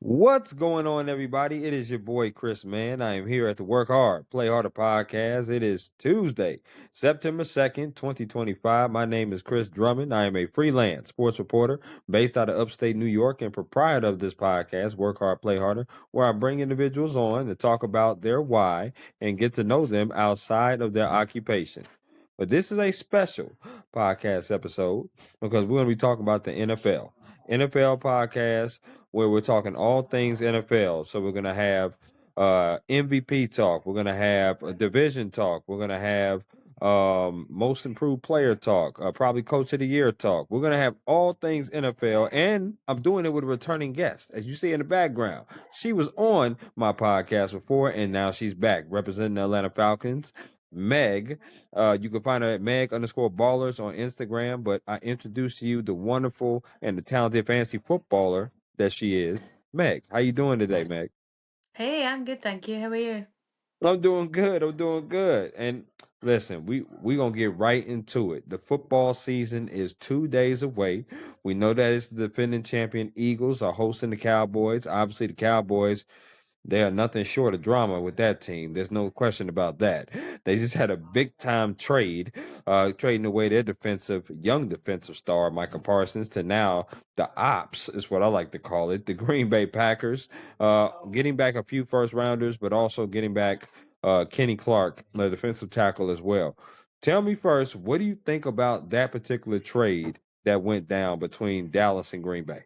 What's going on, everybody? It is your boy Chris, man. I am here at the Work Hard, Play Harder podcast. It is Tuesday, September 2nd, 2025. My name is Chris Drummond. I am a freelance sports reporter based out of upstate New York and proprietor of this podcast, Work Hard, Play Harder, where I bring individuals on to talk about their why and get to know them outside of their occupation. But this is a special podcast episode because we're going to be talking about the NFL. NFL podcast where we're talking all things NFL. So we're gonna have MVP talk. We're gonna have a division talk. We're gonna have most improved player talk. Probably coach of the year talk. We're gonna have all things NFL, and I'm doing it with a returning guest, as you see in the background. She was on my podcast before, and now she's back representing the Atlanta Falcons. Meg. You can find her at Meg_Ballers on Instagram. But I introduce to you the wonderful and the talented fantasy footballer that she is, Meg. How you doing today, Meg? Hey, I'm good, thank you. How are you? I'm doing good. I'm doing good. And listen, we gonna get right into it. The football season is 2 days away. We know that it's the defending champion Eagles are hosting the Cowboys. Obviously, the Cowboys, they are nothing short of drama with that team. There's no question about that. They just had a big time trade, trading away their young defensive star, Michael Parsons, to now the ops, is what I like to call it, the Green Bay Packers, getting back a few first rounders, but also getting back Kenny Clark, the defensive tackle, as well. Tell me first, what do you think about that particular trade that went down between Dallas and Green Bay?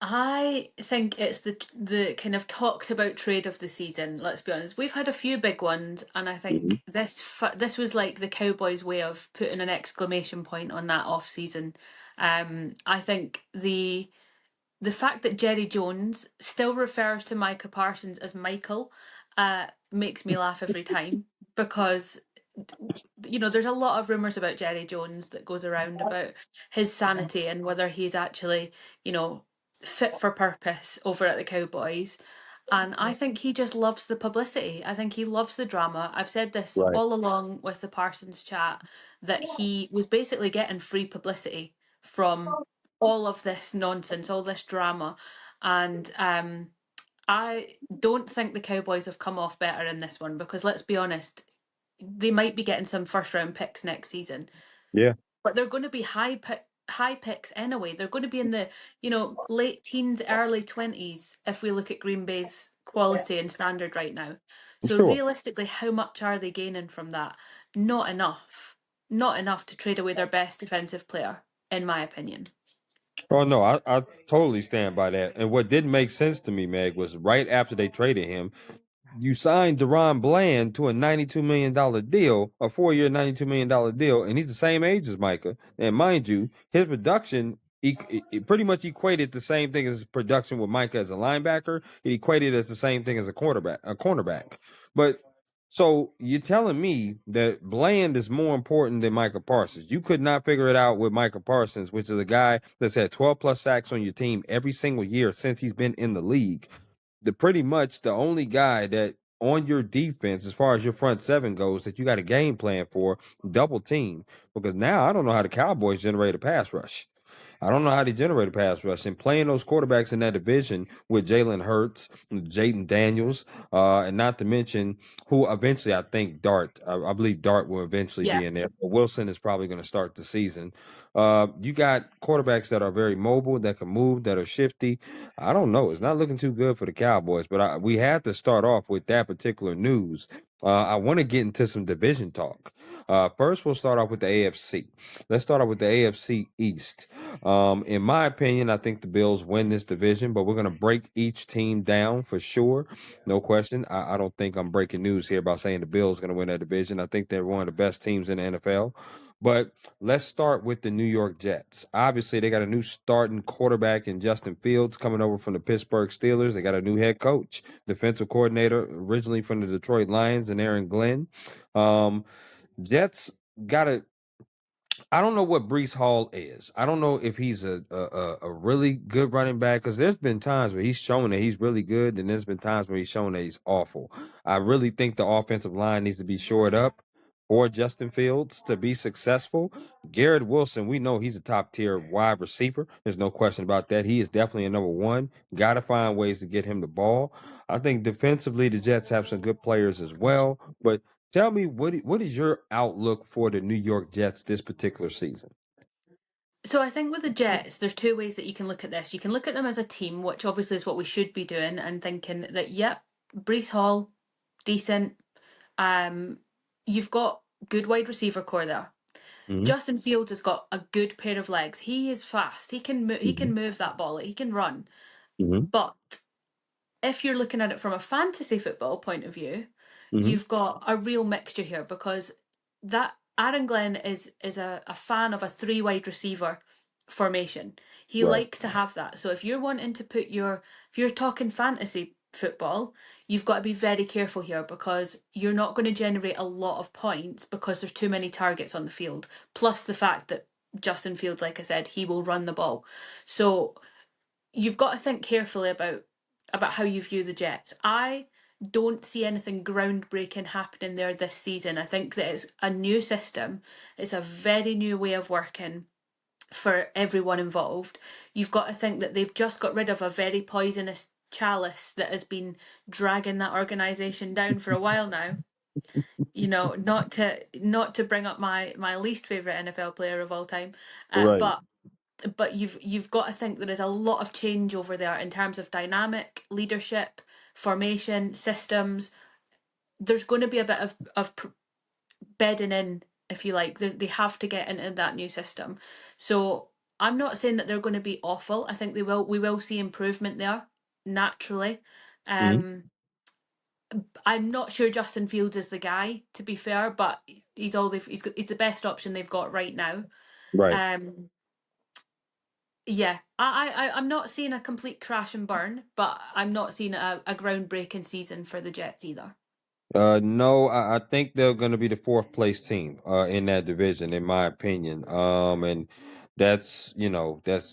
I think it's the kind of talked about trade of the season. Let's be honest. We've had a few big ones, and I Mhm. think this was like the Cowboys' way of putting an exclamation point on that off season. I think the fact that Jerry Jones still refers to Micah Parsons as Michael makes me laugh every time because there's a lot of rumors about Jerry Jones that goes around about his sanity and whether he's actually, you know, fit for purpose over at the Cowboys. And I think he just loves the publicity. I think he loves the drama. I've said this Right. all along with the Parsons chat that he was basically getting free publicity from all of this nonsense, all this drama. And I don't think the Cowboys have come off better in this one because let's be honest, they might be getting some first round picks next season, Yeah. but they're going to be high picks anyway. They're going to be in the late teens, early 20s if we look at Green Bay's quality and standard right now. So Sure. realistically, how much are they gaining from that? Not enough. Not enough to trade away their best defensive player, in my opinion. Oh no, I totally stand by that. And what didn't make sense to me, Meg, was right after they traded him, you signed Deron Bland to a $92 million deal, a 4 year $92 million deal, and he's the same age as Micah. And mind you, his production it pretty much equated the same thing as production with Micah as a linebacker. It equated as the same thing as a cornerback. But so you're telling me that Bland is more important than Micah Parsons. You could not figure it out with Micah Parsons, which is a guy that's had 12 plus sacks on your team every single year since he's been in the league. The pretty much the only guy that on your defense, as far as your front seven goes, that you got a game plan for, double team. Because now I don't know how the Cowboys generate a pass rush. I don't know how they generate a pass rush. And playing those quarterbacks in that division with Jalen Hurts, Jaden Daniels, and not to mention who eventually I think Dart, I believe Dart will eventually Yeah. be in there. But Wilson is probably going to start the season. You got quarterbacks that are very mobile, that can move, that are shifty. I don't know. It's not looking too good for the Cowboys, but we had to start off with that particular news. I want to get into some division talk. First, we'll start off with the AFC. Let's start off with the AFC East. In my opinion, I think the Bills win this division, but we're going to break each team down for sure. No question. I don't think I'm breaking news here by saying the Bills going to win that division. I think they're one of the best teams in the NFL. But let's start with the New York Jets. Obviously, they got a new starting quarterback in Justin Fields coming over from the Pittsburgh Steelers. They got a new head coach, defensive coordinator, originally from the Detroit Lions, and Aaron Glenn. Jets got a I don't know what Brees Hall is. I don't know if he's a really good running back because there's been times where he's shown that he's really good, and there's been times where he's shown that he's awful. I really think the offensive line needs to be shored up. for Justin Fields to be successful. Garrett Wilson, we know he's a top tier wide receiver. There's no question about that. He is definitely a number one. Got to find ways to get him the ball. I think defensively, the Jets have some good players as well. But tell me, what is your outlook for the New York Jets this particular season? So I think with the Jets, there's two ways that you can look at this. You can look at them as a team, which obviously is what we should be doing, and thinking that, yep, Brees Hall, decent. Um, you've got good wide receiver core there. Hmm. Justin Fields has got a good pair of legs. He is fast. He Hmm. can move that ball. He can run. Hmm. But if you're looking at it from a fantasy football point of view, Hmm. you've got a real mixture here because that Aaron Glenn is a fan of a three wide receiver formation. He Right. likes to have that. So if you're wanting to put if you're talking fantasy football, you've got to be very careful here because you're not going to generate a lot of points because there's too many targets on the field. Plus the fact that Justin Fields, like I said, he will run the ball. So you've got to think carefully about how you view the Jets. I don't see anything groundbreaking happening there this season. I think that it's a new system. It's a very new way of working for everyone involved. You've got to think that they've just got rid of a very poisonous chalice that has been dragging that organization down for a while now. You know, not to bring up my least favorite NFL player of all time, Right. but you've got to think there is a lot of change over there in terms of dynamic leadership, formation, systems. There's going to be a bit of bedding in, if you like. They have to get into that new system. So I'm not saying that they're going to be awful. I think they will. We will see improvement there naturally. Hmm. Um, I'm not sure Justin Fields is the guy, to be fair, but he's the best option they've got right now. Right. Um, Yeah, I'm not seeing a complete crash and burn, but I'm not seeing a groundbreaking season for the Jets either. No, I think they're going to be the fourth place team in that division, in my opinion. And that's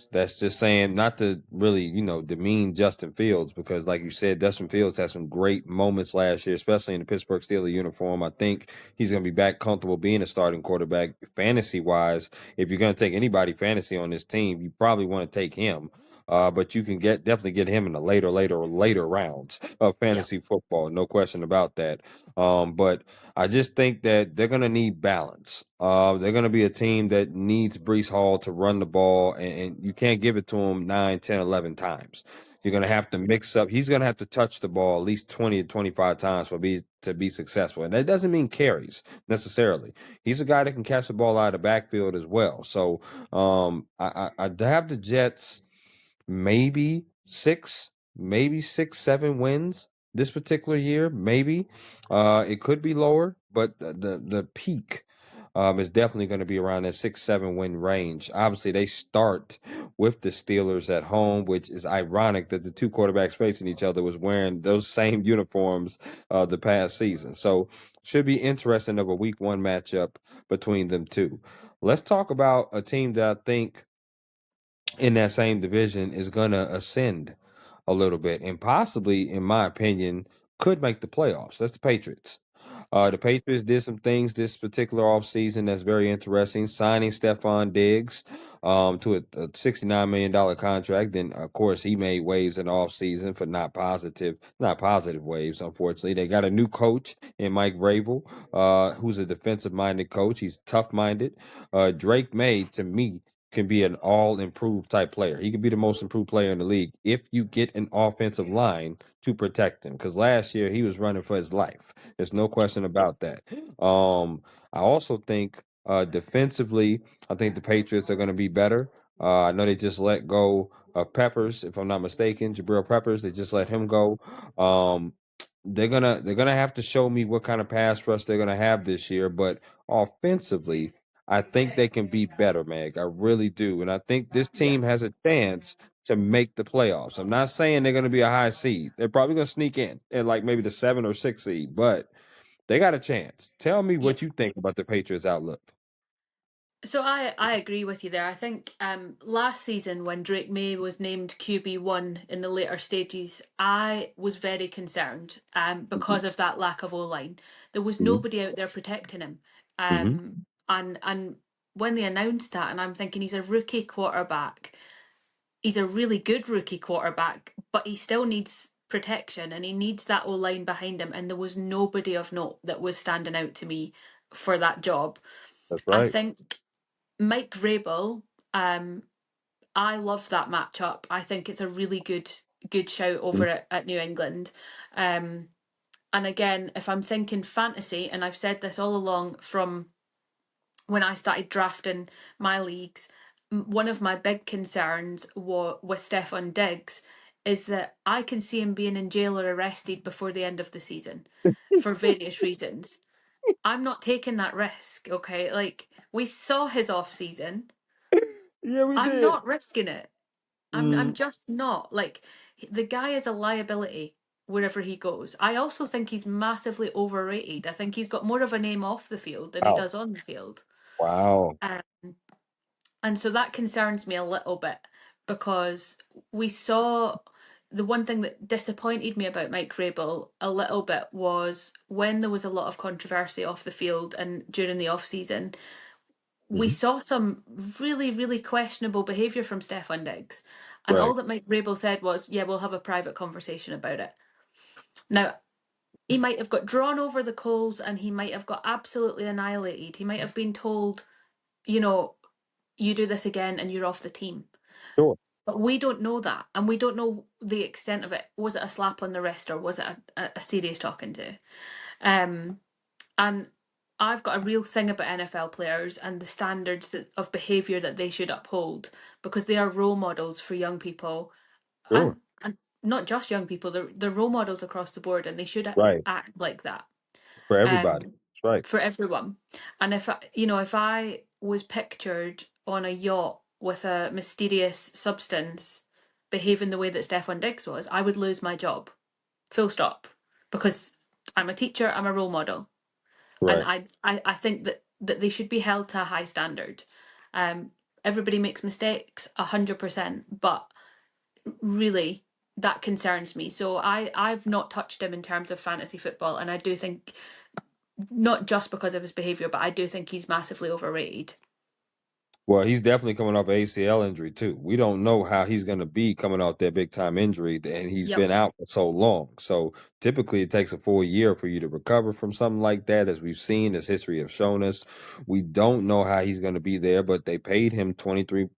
that's just saying not to really demean Justin Fields because, like you said, Justin Fields had some great moments last year, especially in the Pittsburgh Steelers uniform. I think he's going to be back comfortable being a starting quarterback fantasy wise. If you're going to take anybody fantasy on this team, you probably want to take him. But you can definitely get him in the later rounds of Yeah, fantasy football, no question about that. But I just think that they're going to need balance. They're going to be a team that needs Brees Hall to run the ball, and you can't give it to him 9, 10, 11 times. You're going to have to mix up. He's going to have to touch the ball at least 20 to 25 times to be successful. And that doesn't mean carries necessarily. He's a guy that can catch the ball out of the backfield as well. So I have the Jets maybe maybe 6, 7 wins this particular year. Maybe it could be lower, but the peak is definitely going to be around that 6, 7 win range. Obviously, they start with the Steelers at home, which is ironic that the two quarterbacks facing each other was wearing those same uniforms the past season. So should be interesting of a week 1 matchup between them two. Let's talk about a team that I think in that same division is going to ascend a little bit and possibly, in my opinion, could make the playoffs. That's the Patriots. The Patriots did some things this particular offseason that's very interesting, signing Stephon Diggs to a $69 million contract. Then, of course, he made waves in the offseason for not positive waves, unfortunately. They got a new coach in Mike Vrabel, who's a defensive minded coach. He's tough minded. Drake May, to me, can be an all improved type player. He could be the most improved player in the league if you get an offensive line to protect him. Because last year he was running for his life. There's no question about that. I also think defensively, I think the Patriots are going to be better. I know they just let go of Peppers, if I'm not mistaken, Jabril Peppers. They just let him go. Um, they're gonna have to show me what kind of pass rush they're gonna have this year. But offensively, I think they can be better, Meg. I really do. And I think this yeah, team has a chance to make the playoffs. I'm not saying they're going to be a high seed. They're probably going to sneak in at like maybe the 7 or 6 seed, but they got a chance. Tell me yeah. what you think about the Patriots' outlook. So I agree with you there. I think last season when Drake May was named QB1 in the later stages, I was very concerned Mhm, because of that lack of O line. There was mhm, nobody out there protecting him, mhm. and when they announced that, and I'm thinking he's a rookie quarterback, he's a really good rookie quarterback, but he still needs protection and he needs that O line behind him. And there was nobody of note that was standing out to me for that job. That's I right. think Mike Vrabel, um, I love that matchup. I think it's a really good shout Mhm. over at New England. Um, and again, if I'm thinking fantasy, and I've said this all along from when I started drafting my leagues, one of my big concerns with Stefan Diggs is that I can see him being in jail or arrested before the end of the season for various reasons. I'm not taking that risk, okay? Like we saw his off season. Yeah, we I'm did. not risking it. I'm Mm. just not. Like the guy is a liability wherever he goes. I also think he's massively overrated. I think he's got more of a name off the field than he Wow. does on the field. Wow. Um, and so that concerns me a little bit because we saw the one thing that disappointed me about Mike Vrabel a little bit was when there was a lot of controversy off the field and during the off season, we Mhm. saw some really, really questionable behaviour from Stefan Diggs. And all Right. that Mike Rabel said was, yeah, we'll have a private conversation about it. Now, he might have got drawn over the coals and he might have got absolutely annihilated. He might have been told, you know, you do this again and you're off the team. Sure. But we don't know that. And we don't know the extent of it. Was it a slap on the wrist or was it a serious talking to? Um, And I've got a real thing about NFL players and the standards of behaviour that they should uphold because they are role models for young people Sure. and not just young people, they're role models across the board and they should Right. act like that For everybody. um, That's right. for everyone. And if I was pictured on a yacht with a mysterious substance behaving the way that Stefan Diggs was, I would lose my job. Full stop. Because I'm a teacher, I'm a role model and Right. I think that they should be held to a high standard. Um, Everybody makes mistakes, 100%, but really that concerns me. So I've not touched him in terms of fantasy football, and I do think not just because of his behaviour, but I do think he's massively overrated. Well, he's definitely coming off a ACL injury too. We don't know how he's going to be coming off that big time injury, and he's Yep. been out for so long. So typically, it takes a full year for you to recover from something like that, as we've seen, as history has shown us. We don't know how he's going to be there, but they paid him $23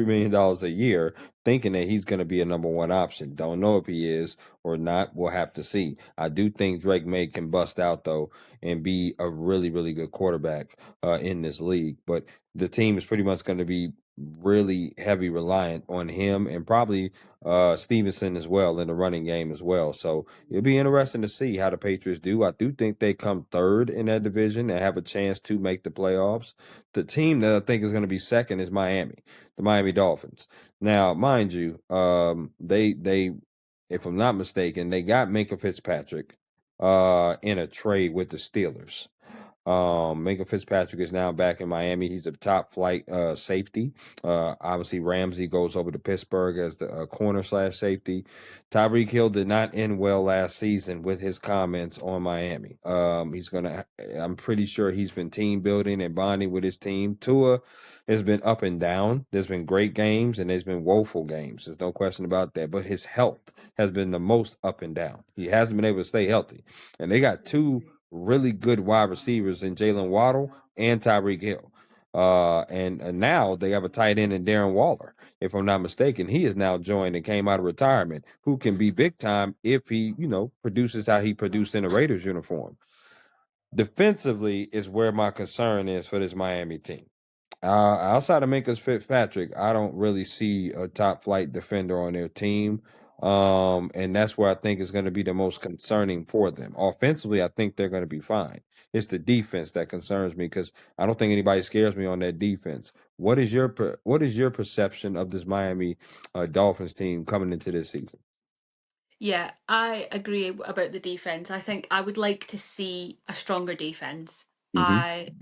million a year, thinking that he's going to be a number one option. Don't know if he is or not. We'll have to see. I do think Drake May can bust out though and be a really, really good quarterback in this league, but the team is pretty much going to be really heavy reliant on him and probably Stevenson as well in the running game as well. So it'll be interesting to see how the Patriots do. I do think they come third in that division and have a chance to make the playoffs. The team that I think is going to be second is Miami, the Miami Dolphins. Now, mind you, they if I'm not mistaken, they got Minka Fitzpatrick in a trade with the Steelers. Minka Fitzpatrick is now back in Miami. He's a top flight safety. Obviously, Ramsey goes over to Pittsburgh as the corner slash safety. Tyreek Hill did not end well last season with his comments on Miami. I'm pretty sure he's been team building and bonding with his team. Tua has been up and down. There's been great games and there's been woeful games. There's no question about that. But his health has been the most up and down. He hasn't been able to stay healthy. And they got two really good wide receivers in Jalen Waddle and Tyreek Hill. And now they have a tight end in Darren Waller, if I'm not mistaken. He is now joined and came out of retirement, who can be big time if he, produces how he produced in a Raiders uniform. Defensively is where my concern is for this Miami team. Outside of Minka Fitzpatrick, I don't really see a top flight defender on their team. And that's where I think is going to be the most concerning for them. Offensively, I think they're going to be fine. It's the defense that concerns me because I don't think anybody scares me on that defense. What is your perception of this Miami Dolphins team coming into this season? Yeah, I agree about the defense. I think I would like to see a stronger defense. Hmm. I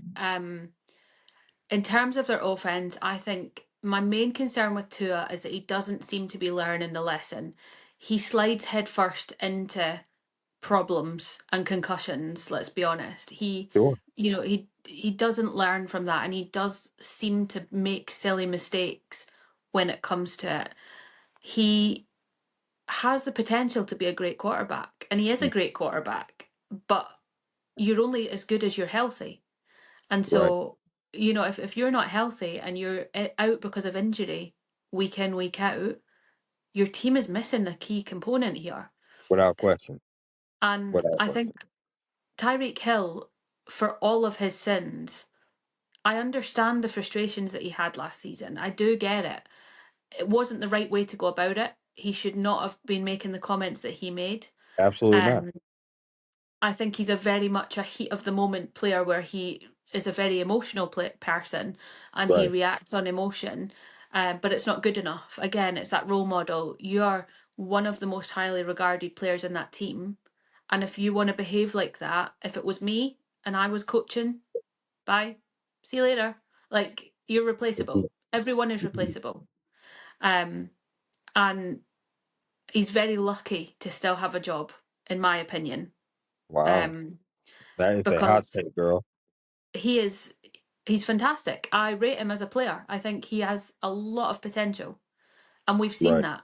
in terms of their offense, I think my main concern with Tua is that he doesn't seem to be learning the lesson. He slides headfirst into problems and concussions, let's be honest. Sure. He doesn't learn from that, and he does seem to make silly mistakes when it comes to it. He has the potential to be a great quarterback, and he is a Mm, great quarterback, but you're only as good as you're healthy. And right. so, if you're not healthy and you're out because of injury week in, week out, your team is missing a key component here. Without question. And Without I question. think Tyreek Hill, for all of his sins, I understand the frustrations that he had last season. I do get it. It wasn't the right way to go about it. He should not have been making the comments that he made. Absolutely not. Um, I think he's a very much a heat of the moment player where he is a very emotional person and he Right. reacts on emotion, but it's not good enough. Again, it's that role model. You are one of the most highly regarded players in that team. And if you want to behave like that, if it was me and I was coaching, bye, see you later. Like, you're Mhm. replaceable. Everyone is Mhm. replaceable. Um, and he's very lucky to still have a job, in my opinion. Wow. Um, That is a hot because take, girl. he is he's fantastic. I rate him as a player. I think he has a lot of potential. And we've seen Right. that.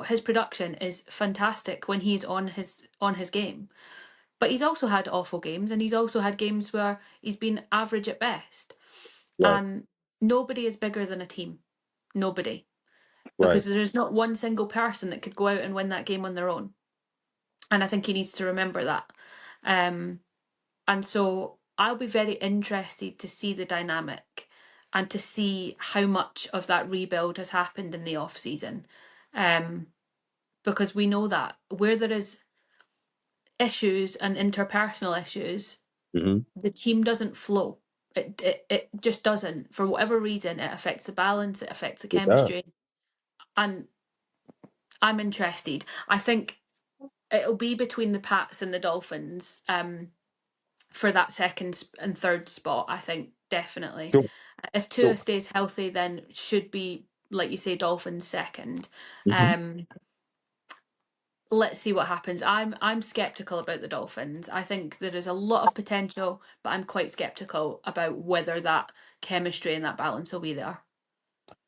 His production is fantastic when he's on his game. But he's also had awful games, and he's also had games where he's been average at best. Right. And nobody is bigger than a team. Nobody. Right. Because there's not one single person that could go out and win that game on their own. And I think he needs to remember that. Um, And so I'll be very interested to see the dynamic and to see how much of that rebuild has happened in the off season. Um, because we know that where there is issues and interpersonal issues, Hmm. the team doesn't flow. It just doesn't. For whatever reason, it affects the balance, it affects the It does. chemistry. And I'm interested. I think it'll be between the Pats and the Dolphins. For that second and third spot, I think definitely. Sure. If Tua Sure. stays healthy, then should be, like you say, Dolphins second. Hmm. Um, let's see what happens. I'm skeptical about the Dolphins. I think there is a lot of potential, but I'm quite skeptical about whether that chemistry and that balance will be there.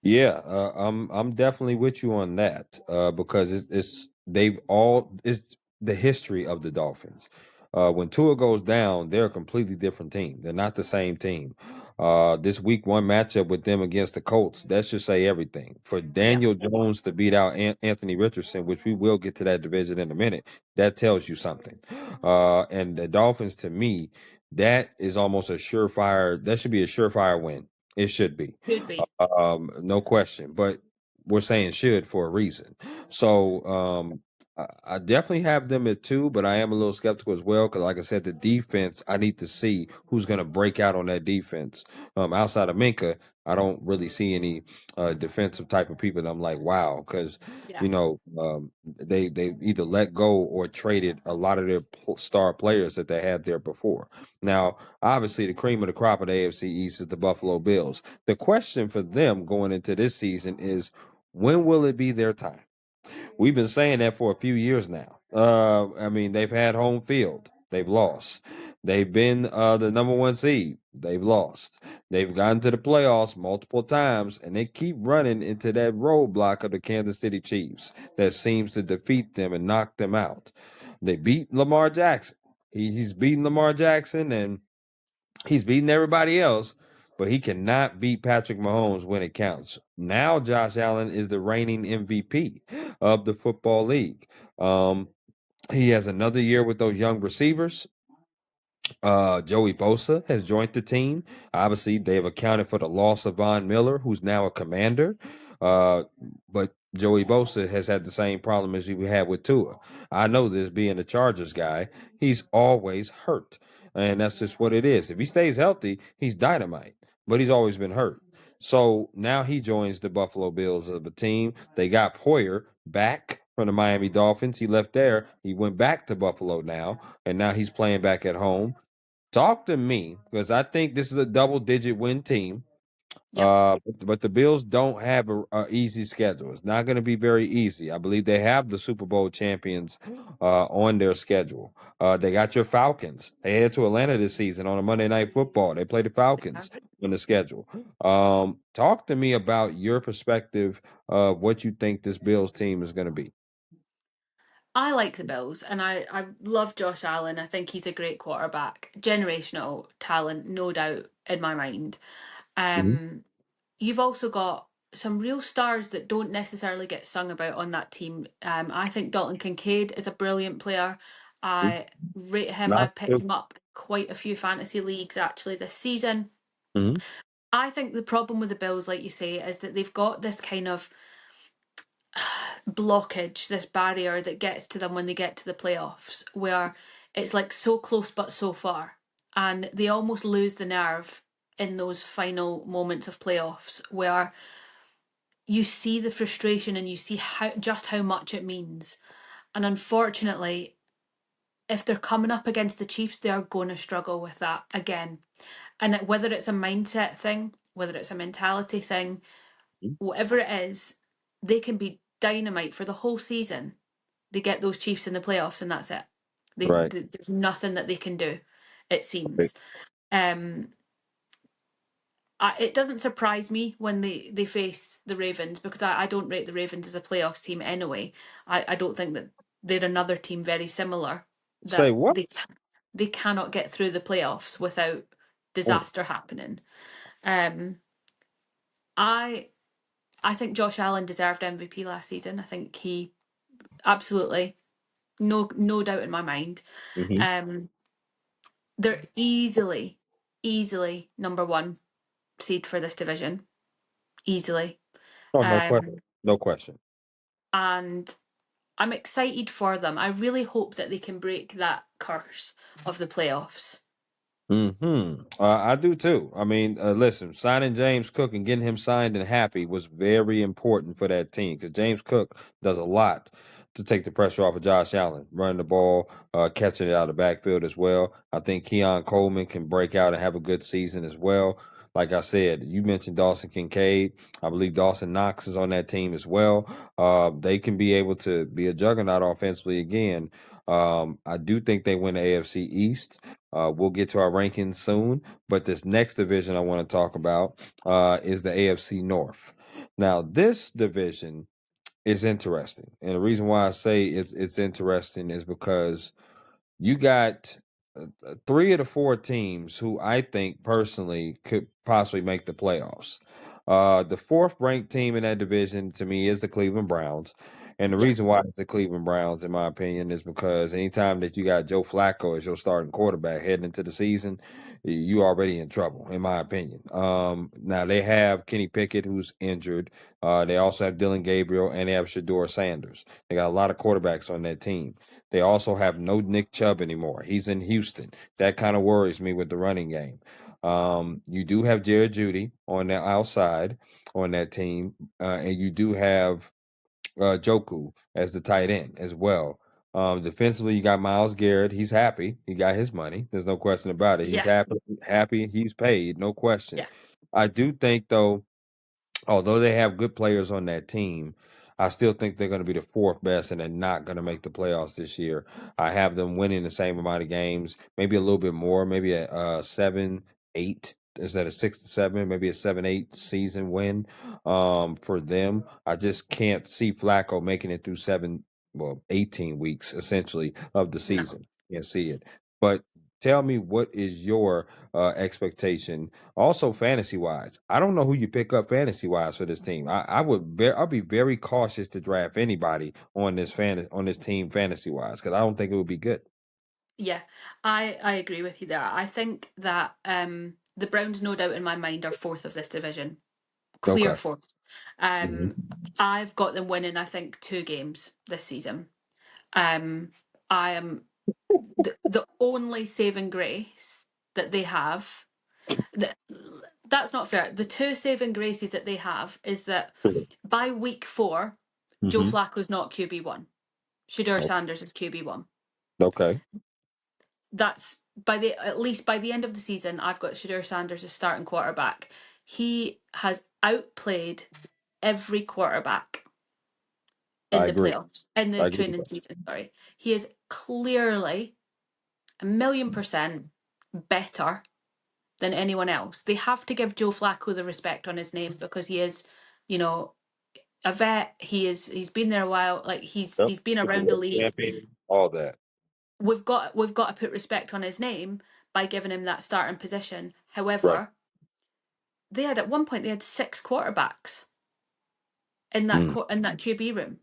Yeah, I'm definitely with you on that because it's the history of the Dolphins. When Tua goes down, they're a completely different team. They're not the same team. This week one matchup with them against the Colts, that should say everything. For Yeah, Daniel Jones to beat out Anthony Richardson, which we will get to that division in a minute, that tells you something. And the Dolphins, to me, that is almost a surefire. That should be a surefire win. It should be. should be. No question. But we're saying should for a reason. So I definitely have them at two, but I am a little skeptical as well because, like I said, the defense. I need to see who's going to break out on that defense. Outside of Minka, I don't really see any defensive type of people that I'm like, wow, because Yeah, you know they either let go or traded a lot of their star players that they had there before. Now, obviously, the cream of the crop of the AFC East is the Buffalo Bills. The question for them going into this season is when will it be their time? We've been saying that for a few years now. I mean, they've had home field. They've lost. They've been the number one seed. They've lost. They've gotten to the playoffs multiple times, and they keep running into that roadblock of the Kansas City Chiefs that seems to defeat them and knock them out. They beat Lamar Jackson. He's beaten Lamar Jackson, and he's beating everybody else, but he cannot beat Patrick Mahomes when it counts. Now Josh Allen is the reigning MVP of the football league. Um, he has another year with those young receivers. Joey Bosa has joined the team. Obviously, they have accounted for the loss of Von Miller, who's now a commander. Uh, but Joey Bosa has had the same problem as you had with Tua. I know this being a Chargers guy, he's always hurt. And that's just what it is. If he stays healthy, he's dynamite, but he's always been hurt. So now he joins the Buffalo Bills of the team. They got Poyer back from the Miami Dolphins. He left there. He went back to Buffalo now, and now he's playing back at home. Talk to me because I think this is a double-digit win team. Yep. But the Bills don't have a easy schedule. It's not going to be very easy. I believe they have the Super Bowl champions on their schedule. They got your Falcons. They head to Atlanta this season on a Monday Night Football. They play the Falcons on the schedule. Talk to me about your perspective of what you think this Bills team is going to be. I like the Bills and I love Josh Allen. I think he's a great quarterback. Generational talent, no doubt in my mind. Mhm. Um, you've also got some real stars that don't necessarily get sung about on that team. I think Dalton Kincaid is a brilliant player. I rate him. I Not picked him up quite a few fantasy leagues actually this season. Mhm. I think the problem with the Bills, like you say, is that they've got this kind of blockage, this barrier that gets to them when they get to the playoffs, where it's like so close but so far. And they almost lose the nerve in those final moments of playoffs where you see the frustration and you see how much it means. And unfortunately, if they're coming up against the Chiefs, they are going to struggle with that again. And whether it's a mindset thing, whether it's a mentality thing, whatever it is, they can be dynamite for the whole season. They get those Chiefs in the playoffs, and that's it. Right. There's nothing that they can do. It Right. seems. Um, it doesn't surprise me when they face the Ravens because I don't rate the Ravens as a playoffs team anyway. I don't think that they're another team very similar Say that what? they cannot get through the playoffs without Mm. disaster happening. Um, I I think Josh Allen deserved MVP last season. I think he absolutely no doubt in my mind. Mhm. Um, they're easily number one seed for this division, easily. Oh, no question. Um, No question. and I'm excited for them. I really hope that they can break that curse of the playoffs. I do too. I mean, listen, signing James Cook and getting him signed and happy was very important for that team because James Cook does a lot to take the pressure off of Josh Allen, running the ball, catching it out of the backfield as well. I think Keon Coleman can break out and have a good season as well. Like I said, you mentioned Dawson Kincaid. I believe Dawson Knox is on that team as well. They can be able to be a juggernaut offensively again. I do think they win the AFC East. We'll get to our rankings soon, but this next division I want to talk about is the AFC North. Now, this division is interesting, and the reason why I say it's interesting is because you got three of the four teams who I think personally could possibly make the playoffs. The fourth ranked team in that division to me is the Cleveland Browns. And the Yeah, reason why it's the Cleveland Browns, in my opinion, is because anytime that you got Joe Flacco as your starting quarterback heading into the season, you already in trouble, in my opinion. Now they have Kenny Pickett, who's injured. They also have Dylan Gabriel, and they have Shador Sanders. They got a lot of quarterbacks on that team. They also have no Nick Chubb anymore. He's in Houston. That kind of worries me with the running game. You do have Jared Judy on the outside on that team, and you do have Joku as the tight end as well. Defensively, you got Miles Garrett. He's happy. He got his money. There's no question about it. He's yeah, happy. Happy. He's paid. No question. yeah, I do think though, although they have good players on that team, I still think they're going to be the fourth best, and they're not going to make the playoffs this year. I have them winning the same amount of games, maybe a little bit more, maybe a 7-8 instead of 6-7, maybe a 7-8 season win for them. I just can't see Flacco making it through 18 weeks essentially of the no. season. Can't see it. But tell me, what is your expectation also, fantasy wise, I don't know who you pick up fantasy wise for this team. I'll be very cautious to draft anybody on this team fantasy wise because I don't think it would be good. Yeah, I agree with you there. I think that the Browns, no doubt in my mind, are fourth of this division, clear Okay. fourth. Hmm. I've got them winning, I think, two games this season. Um, I am the only saving grace that they have. That that's not fair. The two saving graces that they have is that by week four, Joe Hmm. Flacco's not QB1. Shador Sanders is QB1. Okay. at least by the end of the season, I've got Shedeur Sanders as starting quarterback. He has outplayed every quarterback I in the agree. playoffs, in I the agree with training that. season. Sorry, he is clearly 1,000,000% better than anyone else. They have to give Joe Flacco the respect on his name because he is, you know, a vet. He's been there a while. Like Yep. he's been Super around the Bowl league. champion, all that. We've got to put respect on his name by giving him that starting position. Right. However, they had at one point they had 6 quarterbacks Mm, in that QB room.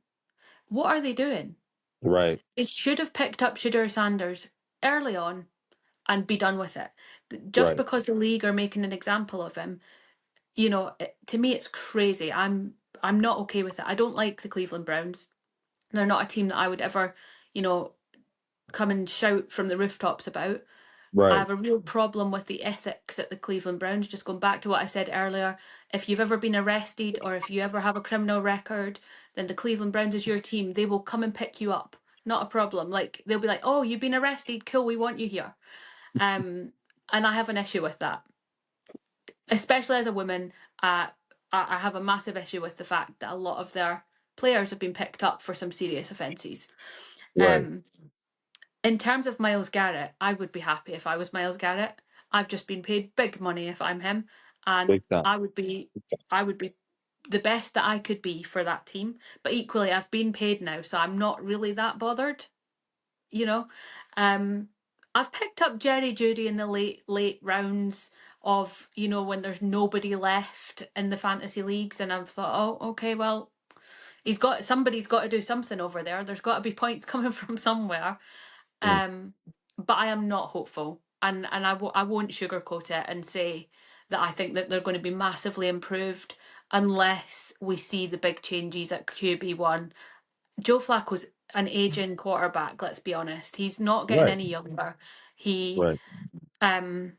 What are they doing? right. They should have picked up Shedeur Sanders early on and be done with it. Just Right. because the league are making an example of him, to me it's crazy. I'm not okay with it. I don't like the Cleveland Browns. They're not a team that I would ever, you know, come and shout from the rooftops about. I Right. have a real problem with the ethics at the Cleveland Browns. Just going back to what I said earlier, if you've ever been arrested or if you ever have a criminal record, then the Cleveland Browns is your team. They will come and pick you up. Not a problem. Like they'll be like, "Oh, you've been arrested. Cool, we want you here." Um, and I have an issue with that, especially as a woman. I have a massive issue with the fact that a lot of their players have been picked up for some serious offences. Right. Um, in terms of Miles Garrett, I would be happy if I was Miles Garrett. I've just been paid big money if I'm him, and Big time. I would be the best that I could be for that team. But equally, I've been paid now, so I'm not really that bothered. You know, um, I've picked up Jerry Judy in the late rounds of when there's nobody left in the fantasy leagues, and I've thought, oh, okay, well, somebody's got to do something over there. There's got to be points coming from somewhere. Mm, Um, but I am not hopeful, and I won't sugarcoat it and say that I think that they're going to be massively improved unless we see the big changes at QB1. Joe Flacco's an aging quarterback. Let's be honest; he's not getting right. any younger. He Right. um,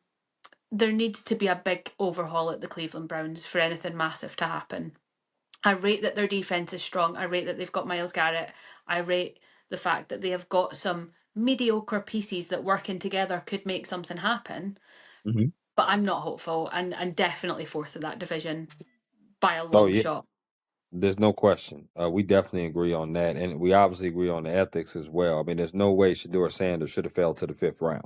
there needs to be a big overhaul at the Cleveland Browns for anything massive to happen. I rate that their defense is strong. I rate that they've got Miles Garrett. I rate the fact that they have got some mediocre pieces that working together could make something happen. Hmm. But I'm not hopeful, and definitely fourth of that division by a Oh long yeah. shot. There's no question. We definitely agree on that, and we obviously agree on the ethics as well. I mean, there's no way Shador Sanders should have fell to the fifth round.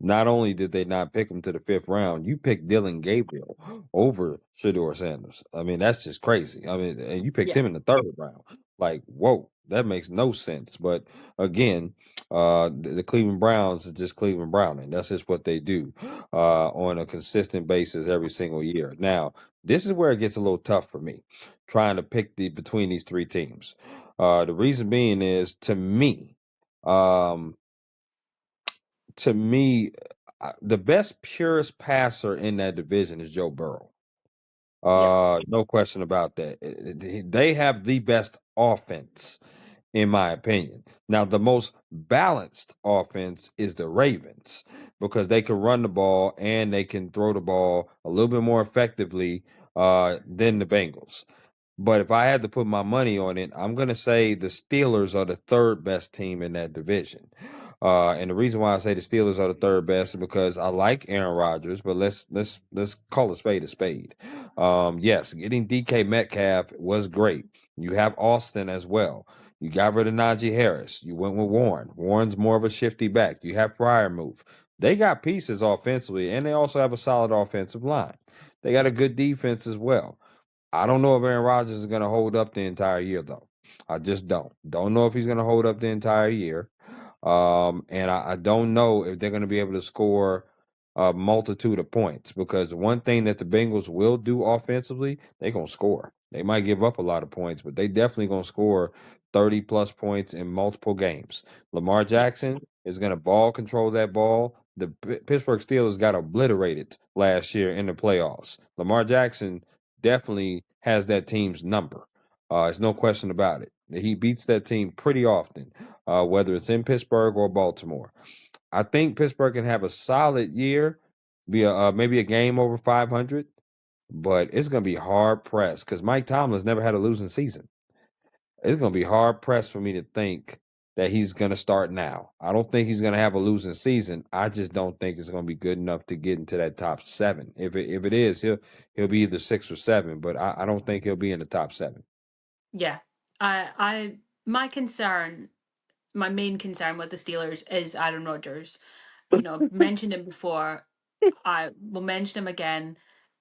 Not only did they not pick him to the fifth round, you picked Dylan Gabriel over Shador Sanders. I mean, that's just crazy. I mean, and you picked Yeah. him in the third round. Like, whoa, that makes no sense. But again, the Cleveland Browns is just Cleveland Browning. That's just what they do on a consistent basis every single year. Now, this is where it gets a little tough for me trying to pick between these three teams. The reason being is um, to me, the best purest passer in that division is Joe Burrow. Yep. No question about that. They have the best offense, in my opinion. Now, the most balanced offense is the Ravens because they can run the ball and they can throw the ball a little bit more effectively than the Bengals. But if I had to put my money on it, I'm going to say the Steelers are the third best team in that division. And the reason why I say the Steelers are the third best is because I like Aaron Rodgers, but let's call a spade a spade. Yes, getting DK Metcalf was great. You have Austin as well. You got rid of Najee Harris. You went with Warren. Warren's more of a shifty back. You have Pryor move. They got pieces offensively, and they also have a solid offensive line. They got a good defense as well. I don't know if Aaron Rodgers is going to hold up the entire year, though. I just don't. Don't know if he's going to hold up the entire year. And I don't know if they're going to be able to score a multitude of points because one thing that the Bengals will do offensively, they're going to score. They might give up a lot of points, but they definitely going to score 30 plus points in multiple games. Lamar Yep. Jackson is going to ball control that ball. The Pittsburgh Steelers got obliterated last year in the playoffs. Lamar Jackson definitely has that team's number. There's no question about it. He beats that team pretty often, whether it's in Pittsburgh or Baltimore. I think Pittsburgh can have a solid year, be maybe a game over 500, but it's going to be hard pressed because Mike Tomlin's never had a losing season. It's going to be hard pressed for me to think that he's going to start now. I don't think he's going to have a losing season. I just don't think it's going to be good enough to get into that top seven. If it is, he'll be either 6 or 7, but I don't think he'll be in the top 7. Yeah. I my concern, my main concern with the Steelers is Aaron Rodgers. You know, I've mentioned him before. I will mention him again.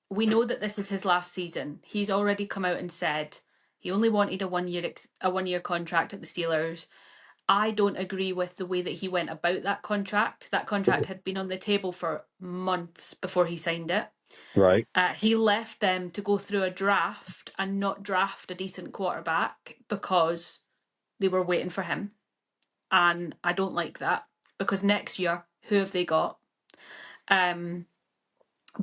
We know that this is his last season. He's already come out and said he only wanted a 1 year contract at the Steelers. I don't agree with the way that he went about that contract. That contract had been on the table for months before he signed it. Right. He left them to go through a draft and not draft a decent quarterback because they were waiting for him. And I don't like that because next year, who have they got?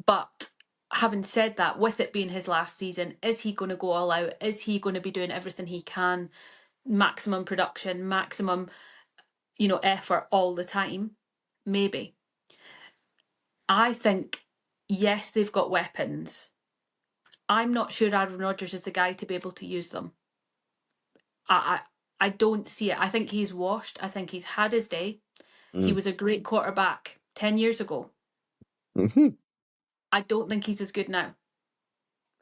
But having said that, with it being his last season, is he going to go all out? Is he going to be doing everything he can? Maximum production, maximum, effort all the time? Maybe. I think, yes, they've got weapons. I'm not sure Aaron Rodgers is the guy to be able to use them. I don't see it. I think he's washed. I think he's had his day. He Mm. was a great quarterback 10 years ago. Hmm. I don't think he's as good now.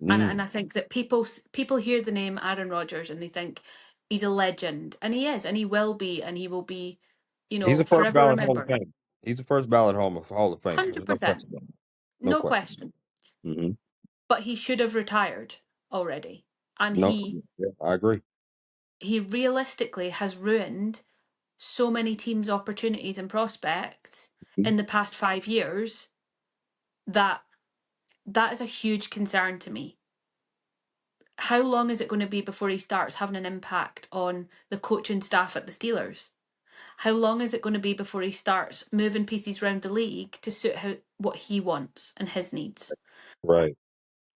And Mm. I think that people hear the name Aaron Rodgers and they think he's a legend, and he is, and he will be, and he will be, He's a first forever ballot Hall of remembered. Fame. He's a first ballot Hall of Famer. There's no 100%, question about it. No no question. question. Hmm. But he should have retired already, and No, he yeah, I agree. he realistically has ruined so many teams' opportunities and prospects Mhm. in the past 5 years that that is a huge concern to me. How long is it going to be before he starts having an impact on the coaching staff at the Steelers? How long is it going to be before he starts moving pieces around the league to suit what he wants and his needs? Right.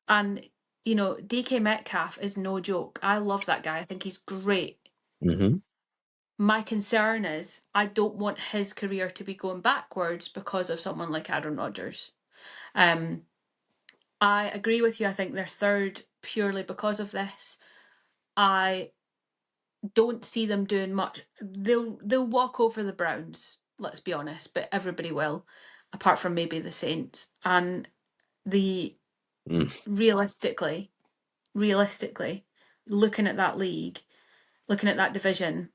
And, DK Metcalf is no joke. I love that guy. I think he's great. Hmm. My concern is I don't want his career to be going backwards because of someone like Aaron Rodgers. Um, I agree with you. I think they're third purely because of this. I don't see them doing much. They'll walk over the Browns, let's be honest, but everybody will, apart from maybe the Saints. And the Mm. realistically, looking at that league, looking at that division,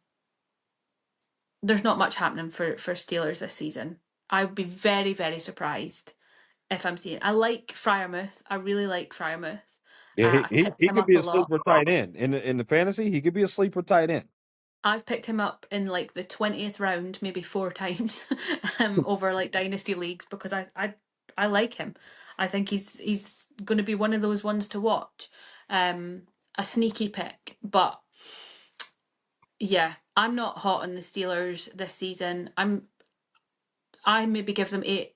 there's not much happening for Steelers this season. I would be very, very surprised if I'm seeing. I like Freiermuth. I really like Freiermuth. Yeah, I've picked he him could up be a a lot. sleeper tight end in the fantasy. He could be a sleeper tight end. I've picked him up in like the 20th round, maybe 4 times, over like dynasty leagues because I like him. I think he's going to be one of those ones to watch. A sneaky pick, but yeah, I'm not hot on the Steelers this season. I maybe give them eight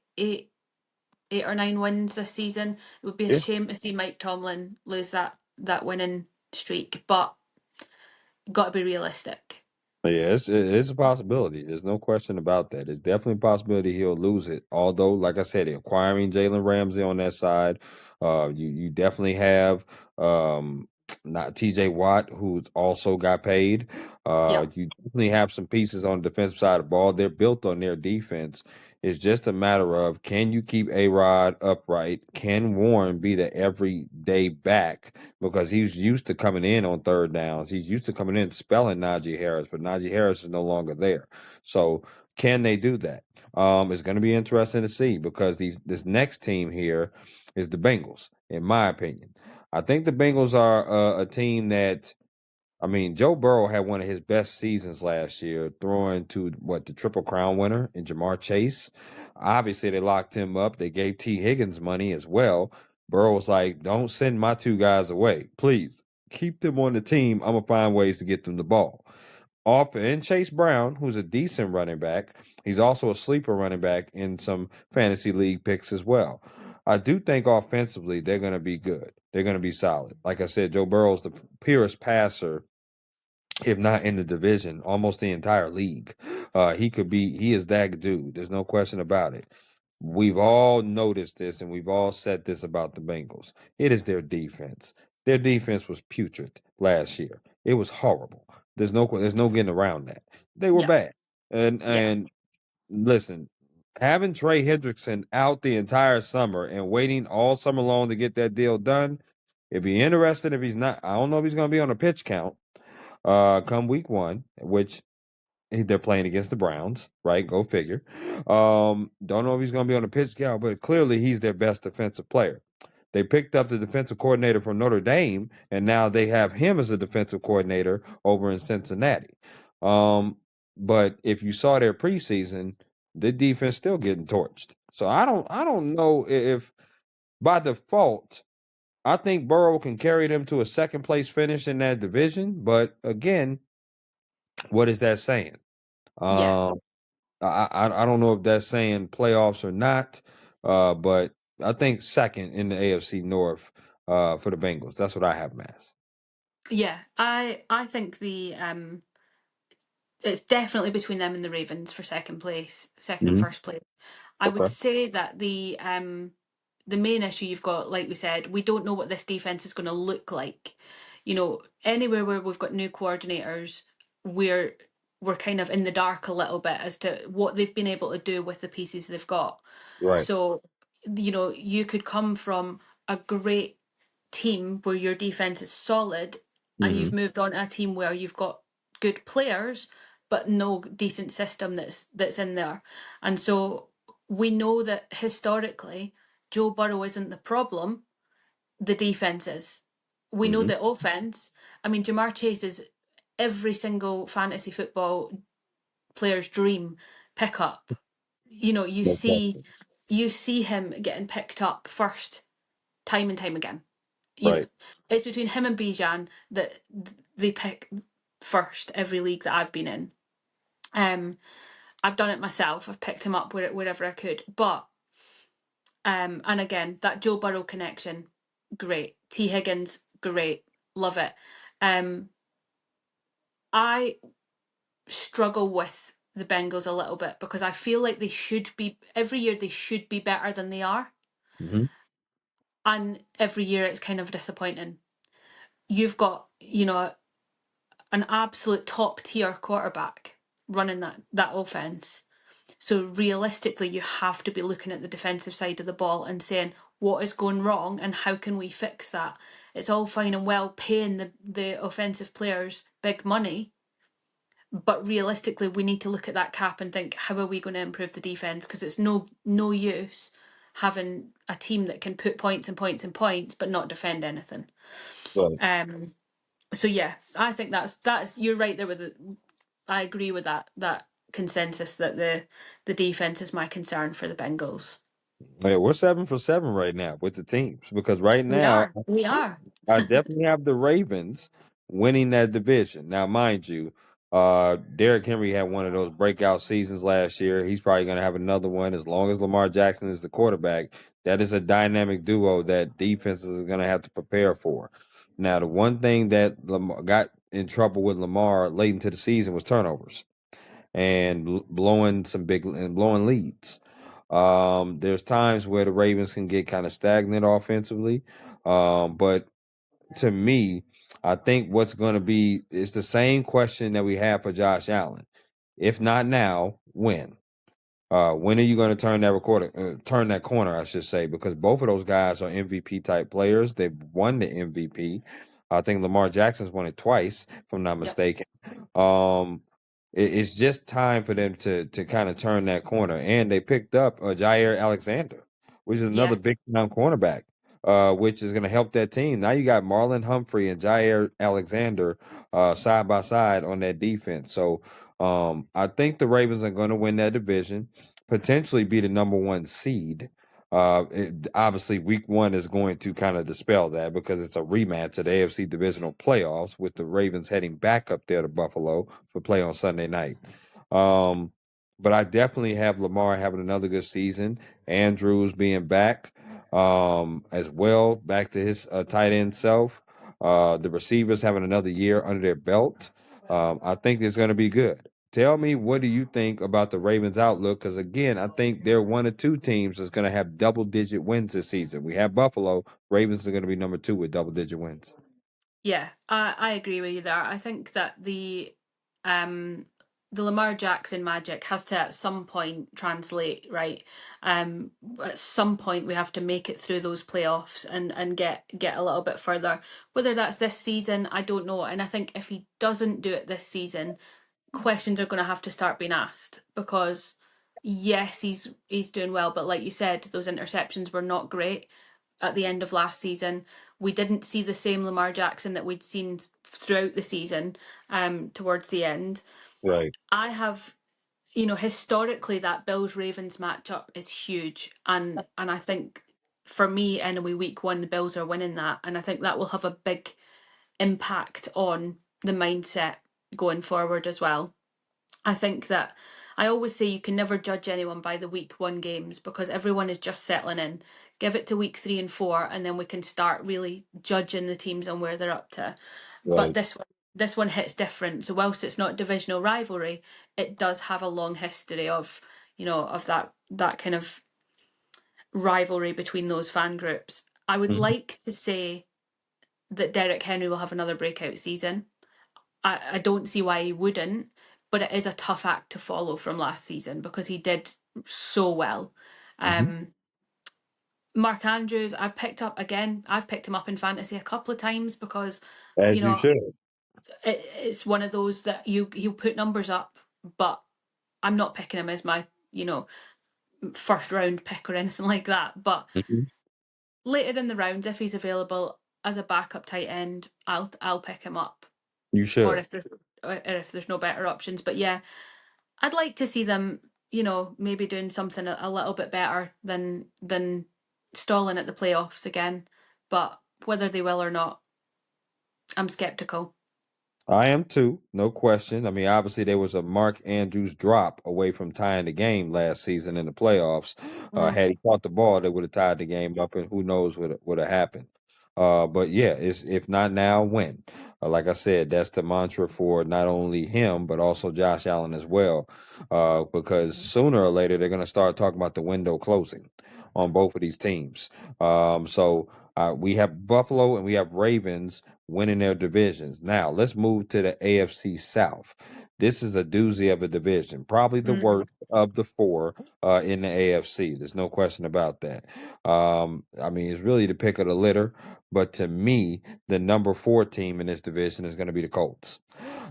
or 9 wins this season. It would be a Yeah. shame to see Mike Tomlin lose that winning streak, but got to be realistic. Yeah, it's a possibility. There's no question about that. It's definitely a possibility he'll lose it. Although, like I said, acquiring Jalen Ramsey on that side, you definitely have not T.J. Watt, who's also got paid. Yeah, You definitely have some pieces on the defensive side of the ball. They're built on their defense. It's just a matter of can you keep A-Rod upright? Can Warren be the everyday back? Because he's used to coming in on third downs. He's used to coming in spelling Najee Harris, but Najee Harris is no longer there. So can they do that? It's going to be interesting to see because this next team here is the Bengals, in my opinion. I think the Bengals are a team that I mean, Joe Burrow had one of his best seasons last year, throwing to the Triple Crown winner in Jamar Chase. Obviously, they locked him up. They gave T. Higgins money as well. Burrow was like, "Don't send my 2 guys away, please. Keep them on the team. I'm gonna find ways to get them the ball." Off and Chase Brown, who's a decent running back. He's also a sleeper running back in some fantasy league picks as well. I do think offensively they're going to be good. They're going to be solid. Like I said, Joe Burrow's the purest passer if not in the division, almost the entire league. He is that dude. There's no question about it. We've all noticed this and we've all said this about the Bengals. It is their defense. Their defense was putrid last year. It was horrible. There's no getting around that. They were Yeah, bad. yeah, And listen, having Trey Hendrickson out the entire summer and waiting all summer long to get that deal done, if he's interested, if he's not, I don't know if he's going to be on a pitch count come week 1, which they're playing against the Browns, right? Go figure. Don't know if he's going to be on the pitch count, but clearly he's their best defensive player. They picked up the defensive coordinator from Notre Dame, and now they have him as a defensive coordinator over in Cincinnati. Um, but if you saw their preseason, the defense still getting torched. So I don't know if by default I think Burrow can carry them to a second place finish in that division. But again, what is that saying? yeah, Um, I don't know if that's saying playoffs or not, but I think second in the AFC North for the Bengals. That's what I have them as. yeah. I think it's definitely between them and the Ravens for second place, second and Hmm. first place. I would Okay. say that the main issue you've got, like we said, we don't know what this defense is going to look like. You know, anywhere where we've got new coordinators, we're we're kind of in the dark a little bit as to what they've been able to do with the pieces they've got. Right. So, you know, you could come from a great team where your defense is solid and you've Hmm. moved on to a team where you've got good players but no decent system that's in there. And so we know that historically Joe Burrow isn't the problem, the defense is. We know Hmm. the offense. I mean, Jamar Chase is every single fantasy football player's dream pickup. You know, you see him getting picked up first time and time again. You know, Right. it's between him and Bijan that they pick first every league that I've been in. Um, I've done it myself. I've picked him up wherever I could. But and again, that Joe Burrow connection, great. T Higgins, great. Love it. Um, I struggle with the Bengals a little bit because I feel like they should be every year they should be better than they are, Hmm. and every year it's kind of disappointing. You've got, you know, an absolute top tier quarterback running that offense. So realistically, you have to be looking at the defensive side of the ball and saying what is going wrong and how can we fix that. It's all fine and well paying the offensive players big money, but realistically, we need to look at that cap and think, how are we going to improve the defense? Because it's no use having a team that can put points and points and points but not defend anything. Right. Um, so yeah, I think that's you're right there with it. I agree with that consensus that the defense is my concern for the Bengals. Yeah, we're 7 for 7 right now with the teams because right We now are. We are. I definitely have the Ravens winning that division. Now, mind you, Derrick Henry had one of those breakout seasons last year. He's probably going to have another one as long as Lamar Jackson is the quarterback. That is a dynamic duo that defenses are going to have to prepare for. Now, the one thing that Lamar got in trouble with Lamar late into the season was turnovers and blowing leads. There's times where the Ravens can get kind of stagnant offensively, but to me, I think what's going to be it's the same question that we have for Josh Allen. If not now, when? When are you going to turn that corner? I should say, because both of those guys are MVP type players. They've won the MVP. I think Lamar Jackson's won it twice, if I'm not Yep. mistaken. Um, it's just time for them to kind of turn that corner. And they picked up Jair Alexander, which is another Yeah. big time cornerback, which is going to help that team. Now you got Marlon Humphrey and Jair Alexander side by side on that defense. So I think the Ravens are going to win that division, potentially be the number 1 seed. Obviously, week 1 is going to kind of dispel that because it's a rematch of the AFC divisional playoffs with the Ravens heading back up there to Buffalo for play on Sunday night. Um, but I definitely have Lamar having another good season. Andrews being back as well, back to his tight end self. The receivers having another year under their belt. I think it's going to be good. Tell me, what do you think about the Ravens' outlook? Because again, I think they're one of 2 teams that's going to have double-digit wins this season. We have Buffalo. Ravens are going to be number 2 with double-digit wins. Yeah, I agree with you there. I think that um the Lamar Jackson magic has to at some point translate, right? At some point we have to make it through those playoffs and get a little bit further. Whether that's this season, I don't know. And I think if he doesn't do it this season, questions are going to have to start being asked because yes, he's doing well, but like you said, those interceptions were not great at the end of last season. We didn't see the same Lamar Jackson that we'd seen throughout the season towards the end. Right. I have, historically that Bills Ravens matchup is huge, and I think for me anyway, week one the Bills are winning that, and I think that will have a big impact on the mindset going forward as well. I think that I always say you can never judge anyone by the week one games because everyone is just settling in. Give it to week 3 and 4, and then we can start really judging the teams on where they're up to. But Right. this one hits different. So whilst it's not divisional rivalry, it does have a long history of of that kind of rivalry between those fan groups. I would Mhm. like to say that Derek Henry will have another breakout season. I don't see why he wouldn't, but it is a tough act to follow from last season because he did so well. Mhm. Um, Mark Andrews, I've picked him up in fantasy a couple of times because, As you you know, should. it's one of those that he'll put numbers up, but I'm not picking him as my, first round pick or anything like that. But Mhm. later in the rounds, if he's available as a backup tight end, I'll pick him up. You Or should. if there's no better options. But yeah, I'd like to see them, maybe doing something a little bit better than stalling at the playoffs again. But whether they will or not, I'm skeptical. I am too, no question. I mean, obviously there was a Mark Andrews drop away from tying the game last season in the playoffs. Mm, Had he caught the ball, they would have tied the game up, and who knows what would have happened. But yeah, it's if not now, when? Like I said, that's the mantra for not only him but also Josh Allen as well, because sooner or later they're going to start talking about the window closing on both of these teams. So we have Buffalo and we have Ravens winning their divisions. Now, let's move to the AFC South. This is a doozy of a division, probably the mm, worst of the four in the AFC. There's no question about that. I mean, it's really the pick of the litter, but to me, the number four team in this division is going to be the Colts.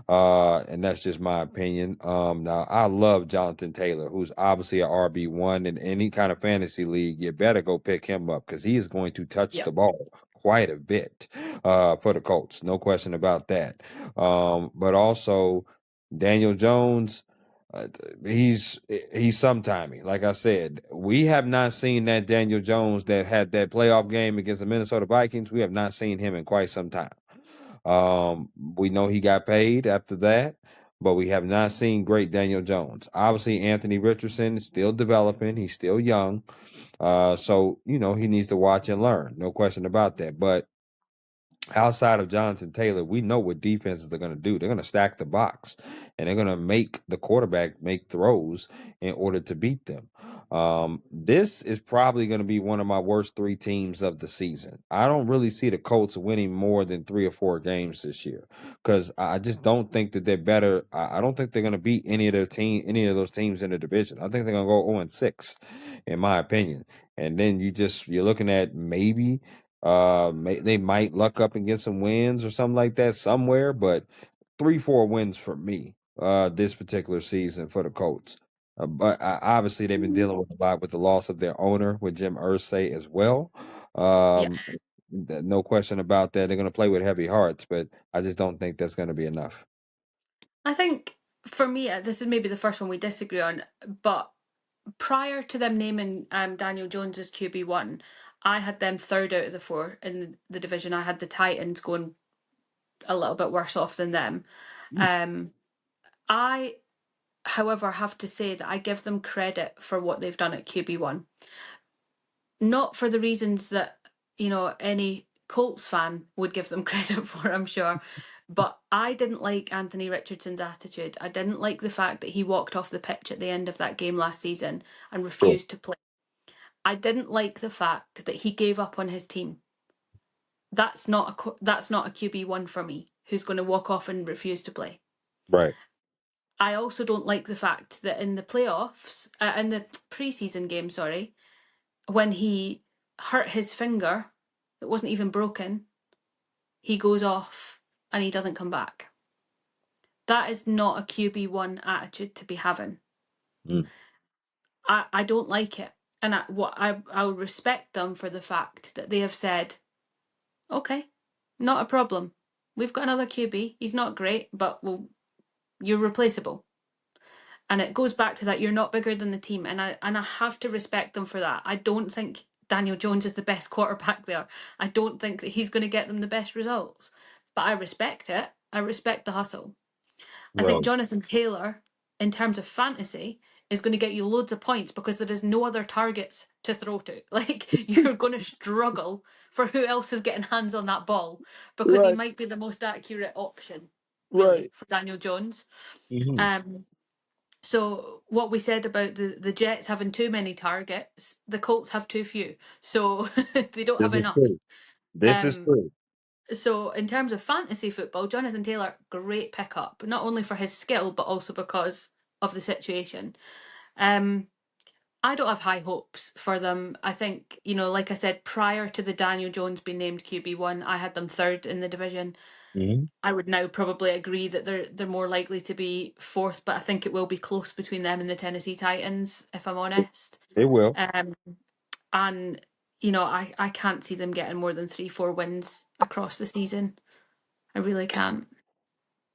And that's just my opinion. Now I love Jonathan Taylor, who's obviously a RB1 in any kind of fantasy league. You better go pick him up because he is going to touch the yep. ball quite a bit for the Colts. No question about that. But also Daniel Jones. Uh, he's sometimey. Like I said, we have not seen that Daniel Jones that had that playoff game against the Minnesota Vikings. We have not seen him in quite some time. We know he got paid after that, but we have not seen great Daniel Jones. Obviously, Anthony Richardson is still developing. He's still young. So, he needs to watch and learn. No question about that. But outside of Jonathan Taylor, we know what defenses are going to do. They're going to stack the box and they're going to make the quarterback make throws in order to beat them. This is probably going to be one of my worst three teams of the season. I don't really see the Colts winning more than 3 or 4 games this year because I just don't think that they're better. I don't think they're going to beat any of those teams in the division. I think they're going to go 0-6, in my opinion. And then you're looking at maybe they might luck up and get some wins or something like that somewhere, but 3, 4 wins for me this particular season for the Colts. But obviously they've been dealing with a lot with the loss of their owner with Jim Irsay as well. Yeah. Um, no question about that. They're going to play with heavy hearts, but I just don't think that's going to be enough. I think for me, this is maybe the first one we disagree on, but prior to them naming Daniel Jones as QB1, I had them third out of the four in the division. I had the Titans going a little bit worse off than them. Mm. Um, I, however, have to say that I give them credit for what they've done at QB1. Not for the reasons that, any Colts fan would give them credit for, I'm sure. But I didn't like Anthony Richardson's attitude. I didn't like the fact that he walked off the pitch at the end of that game last season and True. refused to play. I didn't like the fact that he gave up on his team. that's not a QB1 for me who's going to walk off and refuse to play. Right. I also don't like the fact that in the playoffs, in the preseason game, sorry, when he hurt his finger, it wasn't even broken, he goes off and he doesn't come back. That is not a QB1 attitude to be having. Mm. I don't like it. And I'll respect them for the fact that they have said, okay, not a problem. We've got another QB. He's not great, but you're replaceable. And it goes back to that you're not bigger than the team, and I have to respect them for that. I don't think Daniel Jones is the best quarterback there. I don't think that he's going to get them the best results. But I respect it. I respect the hustle. I think Well, Jonathan Taylor, in terms of fantasy, is going to get you loads of points because there is no other targets to throw to. Like, you're going to struggle for who else is getting hands on that ball because he right, might be the most accurate option, really, right. for Daniel Jones. Hmm. Um, so what we said about the Jets having too many targets, the Colts have too few. So they don't This have is enough. true. This is Um, true. so in terms of fantasy football, Jonathan Taylor, great pickup, not only for his skill but also because of the situation. Um, I don't have high hopes for them. I think, like I said, prior to the Daniel Jones being named QB1, I had them third in the division. Hmm. I would now probably agree that they're more likely to be fourth, but I think it will be close between them and the Tennessee Titans, if I'm honest. It will. Um, and I can't see them getting more than 3-4 wins across the season. I really can't.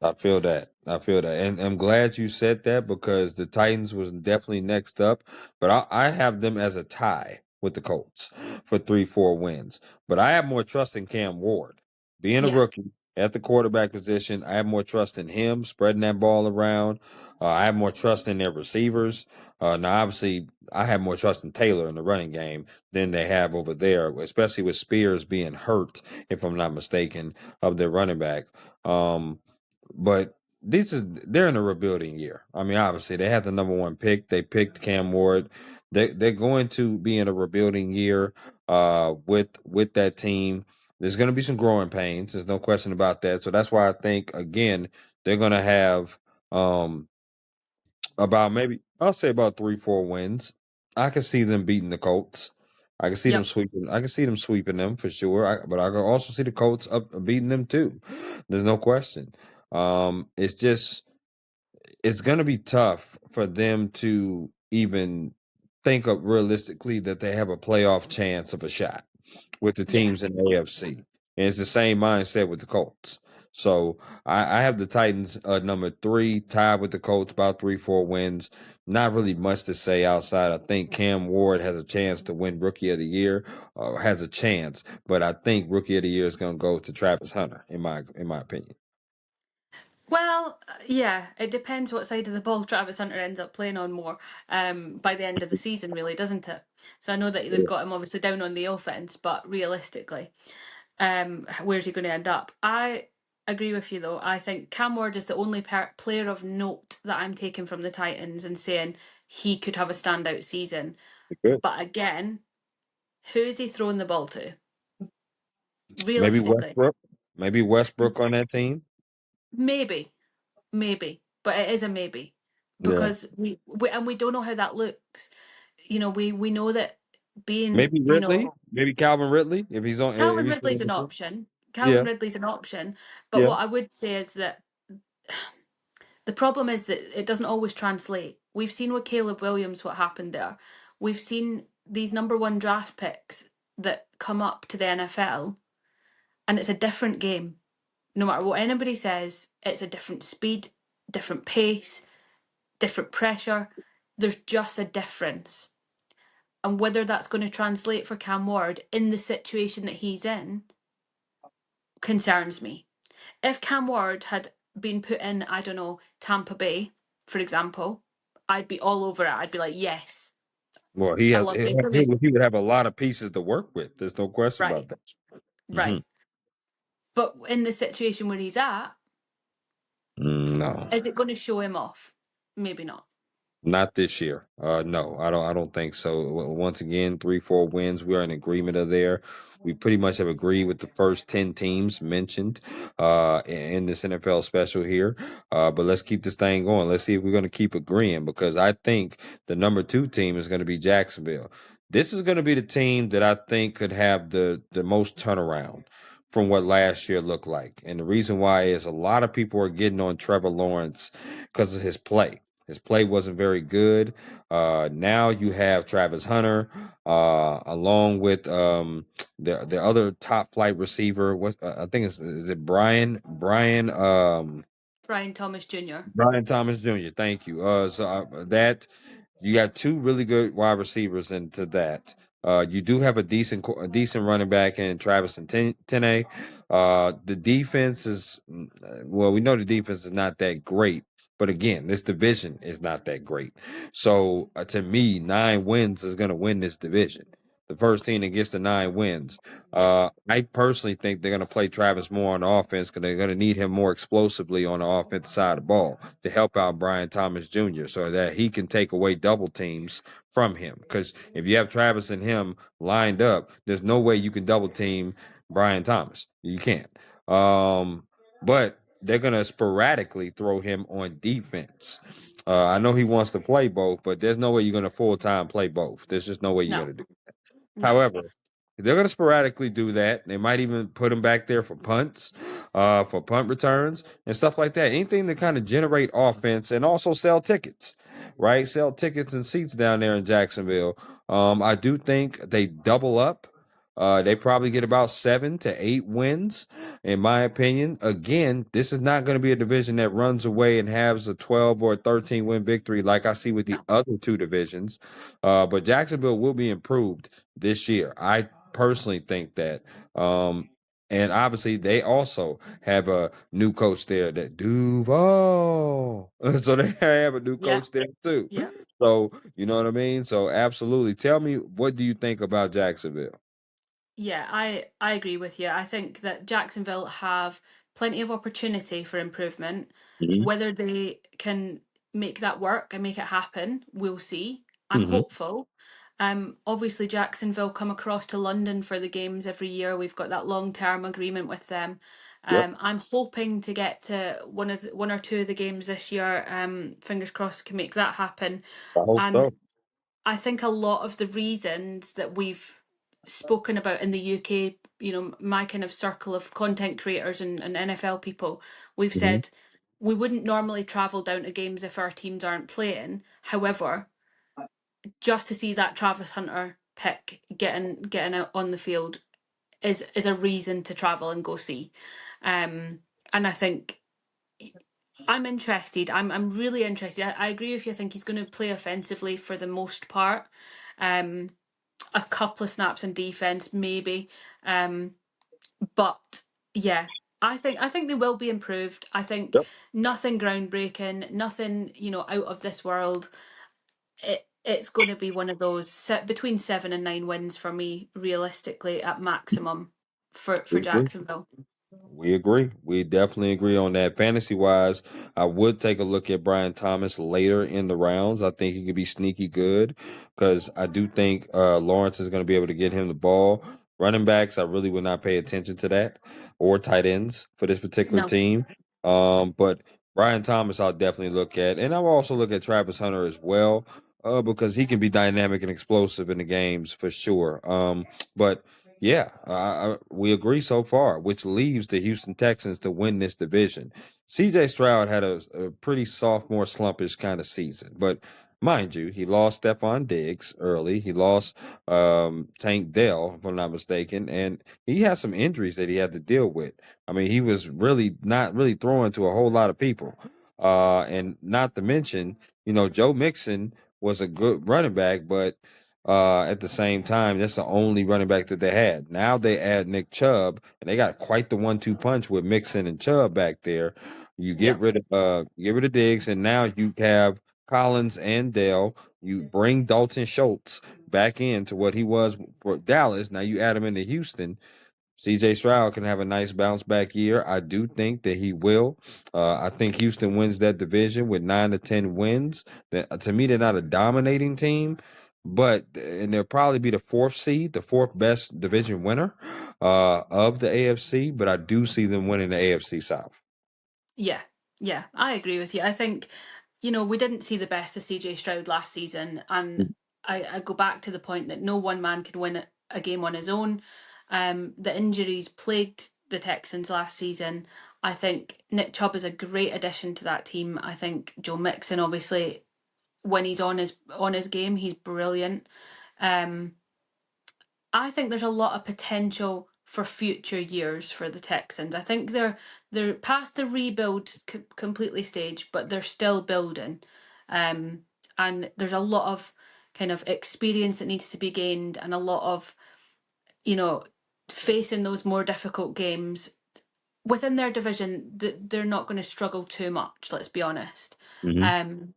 I feel that. I feel that. And I'm glad you said that because the Titans was definitely next up. But I have them as a tie with the Colts for 3-4 wins. But I have more trust in Cam Ward. Being a Yeah. rookie at the quarterback position, I have more trust in him spreading that ball around. I have more trust in their receivers. Now, obviously, I have more trust in Taylor in the running game than they have over there, especially with Spears being hurt, if I'm not mistaken, of their running back. But they're in a rebuilding year. I mean, obviously they had the number one pick. They picked Cam Ward. They're going to be in a rebuilding year with that team. There's going to be some growing pains. There's no question about that. So that's why I think again they're going to have about maybe I'll say about 3-4 wins. I can see them beating the Colts. I can see them Yep. sweeping. I can see them sweeping them for sure. But I can also see the Colts up beating them too. There's no question. It's just it's going to be tough for them to even think of realistically that they have a playoff chance of a shot with the Yeah. teams in the AFC. And it's the same mindset with the Colts. So I have the Titans number three, tied with the Colts, about 3-4 wins. Not really much to say outside. I think Cam Ward has a chance to win Rookie of the Year, has a chance, but I think Rookie of the Year is going to go to Travis Hunter, in my opinion. Well, yeah, it depends what side of the ball Travis Hunter ends up playing on more by the end of the season, really, doesn't it? So I know that they've Yeah. got him obviously down on the offense, but realistically, where's he going to end up? I agree with you though. I think Cam Ward is the only player of note that I'm taking from the Titans and saying he could have a standout season. Good. But again, who is he throwing the ball to? Maybe Realistically, Westbrook. Maybe Westbrook on that team. maybe, maybe, but it is a maybe Yeah. because we don't know how that looks. We know that being, Maybe Ridley. Maybe Calvin Ridley if he's on if Calvin he's still Ridley's on an the team. option. Calvin Yeah. Ridley's an option, but Yeah. what I would say is that the problem is that it doesn't always translate. We've seen with Caleb Williams what happened there. We've seen these number one draft picks that come up to the NFL, and it's a different game. No matter what anybody says, it's a different speed, different pace, different pressure. There's just a difference. And whether that's going to translate for Cam Ward in the situation that he's in concerns me. If Cam Ward had been put in, I don't know, Tampa Bay, for example, I'd be all over it. I'd be like, yes, Well, he I has love he, Baker he Mayfield. would he would have a lot of pieces to work with. There's no question about Right, that. Hmm. right. But in the situation where he's at, No. is it going to show him off? Maybe not. Not this year. No, I don't think so. Once again, 3, 4 wins. We are in agreement of there. We pretty much have agreed with the first 10 teams mentioned in this NFL special here. But let's keep this thing going. Let's see if we're going to keep agreeing because I think the number 2 team is going to be Jacksonville. This is going to be the team that I think could have the most turnaround from what last year looked like. And the reason why is a lot of people are getting on Trevor Lawrence because of his play. His play wasn't very good. Now you have Travis Hunter, along with the other top flight receiver. What I think is it Brian Thomas Jr. Brian Thomas Jr. Thank you. That you got 2 really good wide receivers into that. You do have a decent running back in Travis and Tene. The defense is well, we know the defense is not that great, but again, this division is not that great. So to me, 9 wins is going to win this division. The first team that gets the 9 wins. I personally think they're going to play Travis more on the offense because they're going to need him more explosively on the offensive side of the ball to help out Brian Thomas Jr. so that he can take away double teams from him. Because if you have Travis and him lined up, there's no way you can double team Brian Thomas. You can't. But they're going to sporadically throw him on defense. I know he wants to play both, but there's no way you're going to full time play both. There's just no way you're No, going to do. no, However, they're going to sporadically do that. They might even put him back there for punts, for punt returns and stuff like that. Anything to kind of generate offense and also sell tickets, right? Sell tickets and seats down there in Jacksonville. I do think they double up. They probably get about 7 to 8 wins, in my opinion. Again, this is not going to be a division that runs away and has a 12 or a 13 win victory like I see with the no. other 2 divisions. But Jacksonville will be improved this year. I personally think that. And obviously, they also have a new coach there, that Duval. So they have a new Yeah, coach there too. yeah. So you know what I mean. So absolutely, tell me what do you think about Jacksonville? Yeah, I agree with you. I think that Jacksonville have plenty of opportunity for improvement. Hmm. Whether they can make that work and make it happen, we'll see. I'm Hmm. hopeful. Obviously Jacksonville come across to London for the games every year. We've got that long-term agreement with them. Yep. I'm hoping to get to one or two of the games this year. Fingers crossed can make that happen. I hope And so. I think a lot of the reasons that we've spoken about in the UK, my kind of circle of content creators and NFL people, we've Hmm. said we wouldn't normally travel down to games if our teams aren't playing. However, just to see that Travis Hunter pick getting out on the field is a reason to travel and go see. And I think I'm interested. I'm really interested. I agree with you. I think he's going to play offensively for the most part. Um, a couple of snaps in defense, maybe. Um, but yeah, I think they will be improved. I think Yep. nothing groundbreaking, nothing out of this world. It's going to be one of those between 7 and 9 wins for me, realistically at maximum for Jacksonville. We agree. We definitely agree on that. Fantasy wise, I would take a look at Brian Thomas later in the rounds. I think he could be sneaky good because I do think Lawrence is going to be able to get him the ball. Running backs, I really would not pay attention to that, or tight ends for this particular No, team. But Brian Thomas, I'll definitely look at, and I'll also look at Travis Hunter as well, because he can be dynamic and explosive in the games for sure. But yeah, we agree so far, which leaves the Houston Texans to win this division. CJ Stroud had a pretty sophomore slumpish kind of season, but mind you, he lost Stephon Diggs early. He lost Tank Dell, if I'm not mistaken, and he had some injuries that he had to deal with. I mean, he was really not really throwing to a whole lot of people. And not to mention, Joe Mixon was a good running back, but at the same time, that's the only running back that they had. Now they add Nick Chubb, and they got quite the 1-2 punch with Mixon and Chubb back there. You yeah, get rid of Diggs, and now you have Collins and Dale. You bring Dalton Schultz back into what he was for Dallas. Now you add him into Houston. CJ Stroud can have a nice bounce back year. I do think that he will. I think Houston wins that division with 9 to 10 wins. To me, they're not a dominating team, but and they'll probably be the fourth seed, the fourth best division winner of the AFC. But I do see them winning the AFC South. Yeah, yeah, I agree with you. I think, we didn't see the best of CJ Stroud last season, and I go back to the point that no one man could win a game on his own. The injuries plagued the Texans last season. I think Nick Chubb is a great addition to that team. I think Joe Mixon, obviously, when he's on his game, he's brilliant. Um, I think there's a lot of potential for future years for the Texans. I think they're past the rebuild completely stage, but they're still building, um, and there's a lot of kind of experience that needs to be gained, and a lot of you know facing those more difficult games within their division. They're not going to struggle too much. Let's be honest. Hmm. Um,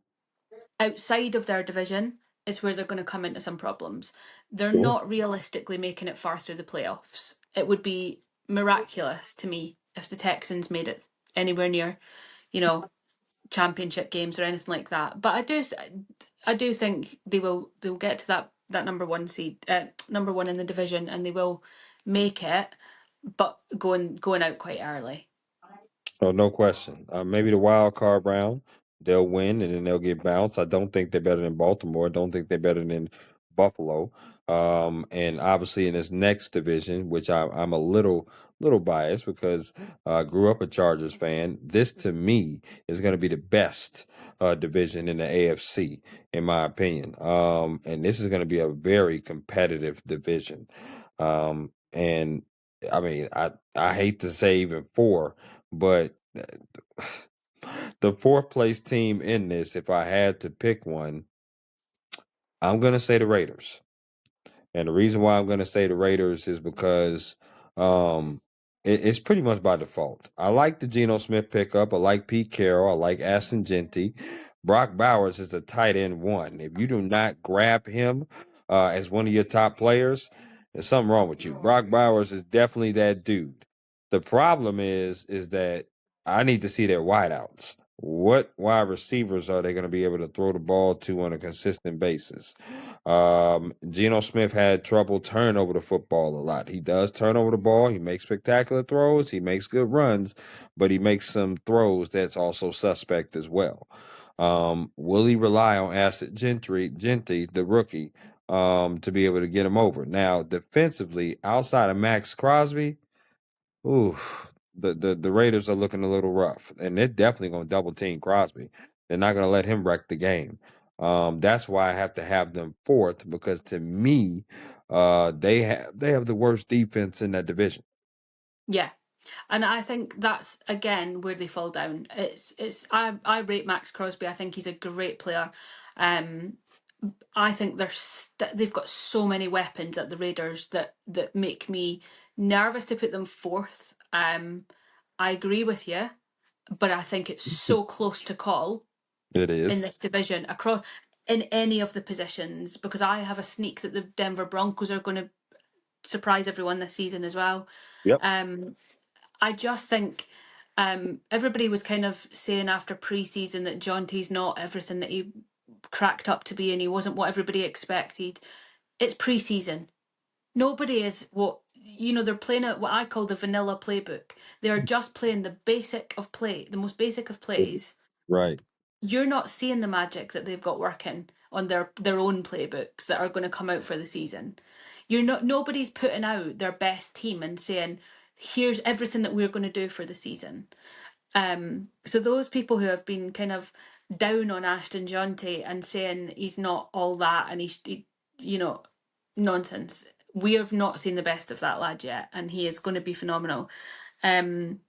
Outside of their division is where they're going to come into some problems. They're Sure. not realistically making it far through the playoffs. It would be miraculous to me if the Texans made it anywhere near, you know, championship games or anything like that. But I do think they'll get to that number one seed, number one in the division, and they will make it, but going out quite early. Oh, no question. Maybe the wild card round, they'll win and then they'll get bounced. I don't think they're better than Baltimore. I don't think they're better than Buffalo. And obviously in this next division, which I'm a little biased because I grew up a Chargers fan. This to me is going to be the best division in the AFC, in my opinion. And this is going to be a very competitive division. And I mean, I hate to say even four, but the fourth place team in this, if I had to pick one, I'm gonna say the Raiders. And the reason why I'm going to say the Raiders is because um, it's pretty much by default. I like the Geno Smith pickup. I like Pete Carroll. I like Ashton Genty. Brock Bowers is a tight end one. If you do not grab him as one of your top players, there's something wrong with you. Brock Bowers is definitely that dude. The problem is that I need to see their wideouts. What wide receivers are they going to be able to throw the ball to on a consistent basis? Geno Smith had trouble turning over the football a lot. He does turn over the ball. He makes spectacular throws. He makes good runs, but he makes some throws that's also suspect as well. Will he rely on Asset Genty, the rookie, to be able to get him over? Now, defensively, outside of Max Crosby, ooh, the Raiders are looking a little rough, and they're definitely going to double team Crosby. They're not going to let him wreck the game. That's why I have to have them fourth because to me, they have the worst defense in that division. Yeah. And I think that's again where they fall down. I rate Max Crosby. I think he's a great player. Um, I think they've got so many weapons at the Raiders that make me nervous to put them fourth. I agree with you, but I think it's so close to call It in is. this division across in any of the positions, because I have a sneak that the Denver Broncos are going to surprise everyone this season as well. Yep. Um, I just think everybody was kind of saying after preseason that Jonty's not everything that he cracked up to be, and he wasn't what everybody expected. It's preseason. Nobody is they're playing at what I call the vanilla playbook. They are just playing the basic of play, the most basic of plays. Right. You're not seeing the magic that they've got working on their own playbooks that are going to come out for the season. Nobody's putting out their best team and saying, here's everything that we're going to do for the season. So those people who have been kind of down on Ashton Jonty and saying he's not all that and you know, nonsense. We have not seen the best of that lad yet, and he is going to be phenomenal. Um,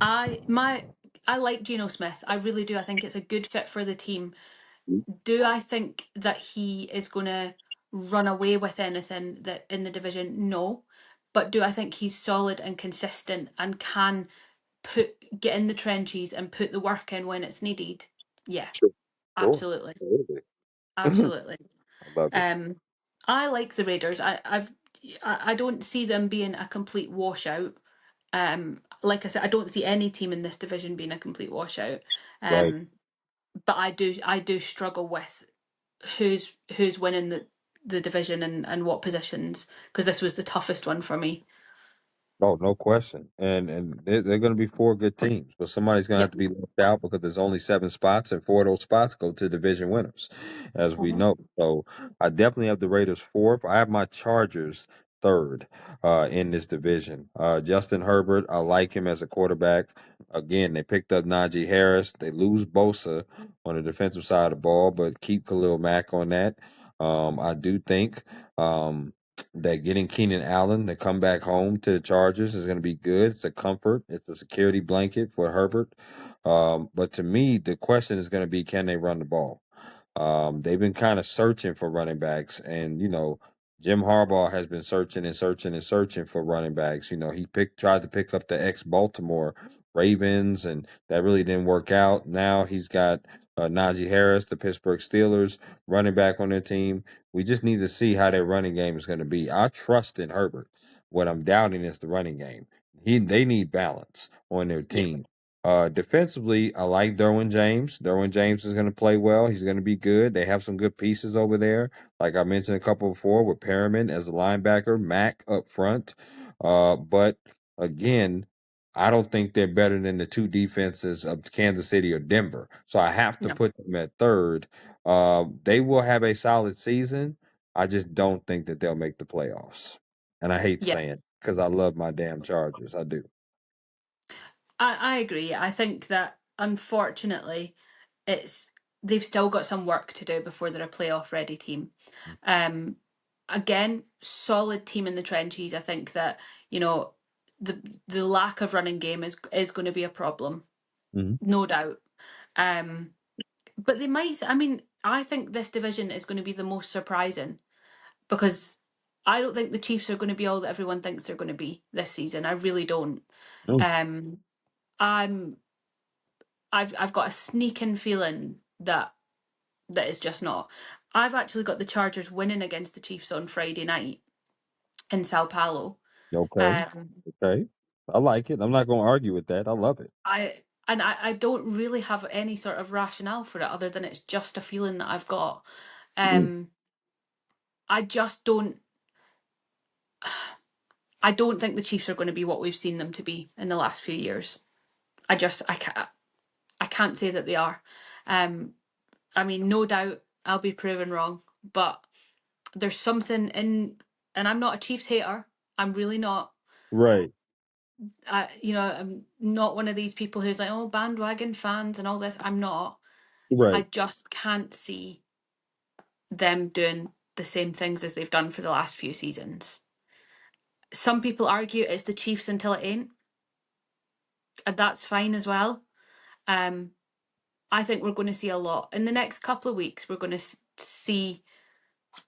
I my I like Geno Smith. I really do. I think it's a good fit for the team. Do I think that he is going to run away with anything that in the division? No. But do I think he's solid and consistent and can get in the trenches and put the work in when it's needed? Yeah, Sure. Sure. absolutely. Absolutely. Absolutely. I love it. Um I like the Raiders. I've I don't see them being a complete washout. Like I said, I don't see any team in this division being a complete washout. Right. Um, but I do struggle with who's winning the division and what positions, because this was the toughest one for me. Oh, no question. And they're going to be four good teams, but somebody's going to have Yep. to be left out because there's only seven spots, and four of those spots go to division winners, as we Hmm. know. So I definitely have the Raiders fourth. I have my Chargers third in this division. Justin Herbert, I like him as a quarterback. Again, they picked up Najee Harris. They lose Bosa on the defensive side of the ball, but keep Khalil Mack on that. I do think. That getting Keenan Allen to come back home to the Chargers is going to be good. It's a comfort. It's a security blanket for Herbert. But to me, the question is going to be, can they run the ball? They've been kind of searching for running backs, and Jim Harbaugh has been searching and searching and searching for running backs. He tried to pick up the ex Baltimore Ravens, and that really didn't work out. Now he's got Najee Harris, the Pittsburgh Steelers, running back on their team. We just need to see how their running game is going to be. I trust in Herbert. What I'm doubting is the running game. They need balance on their Yeah. team. Defensively, I like Derwin James. Derwin James is going to play well. He's going to be good. They have some good pieces over there. Like I mentioned a couple before, with Perriman as a linebacker, Mack up front. But again, I don't think they're better than the two defenses of Kansas City or Denver. So I have to No. put them at third. They will have a solid season. I just don't think that they'll make the playoffs. And I hate Yeah. saying because I love my damn Chargers. I do. I agree. I think that unfortunately it's they've still got some work to do before they're a playoff ready team. Um, Again, solid team in the trenches. I think that you know the lack of running game is going to be a problem, Mhm. no doubt. Um, but they might. I mean, I think this division is going to be the most surprising because I don't think the Chiefs are going to be all that everyone thinks they're going to be this season. I really don't. Oh, Um, I'm I've got a sneaking feeling that is just not. I've actually got the Chargers winning against the Chiefs on Friday night in Sao Paulo. okay. Um, Okay. I like it. I'm not going to argue with that. I love it. I don't really have any sort of rationale for it other than it's just a feeling that I've got. Mm. Um, I just don't. I don't think the Chiefs are going to be what we've seen them to be in the last few years. I can't say that they are. Um, I mean, no doubt I'll be proven wrong, but there's something in, and I'm not a Chiefs hater. I'm really not. Right. I'm not one of these people who's like, oh, bandwagon fans and all this. I'm not. I Right. just can't see them doing the same things as they've done for the last few seasons. Some people argue it's the Chiefs until it ain't, and that's fine as well. Um, I think we're going to see a lot in the next couple of weeks. We're going to see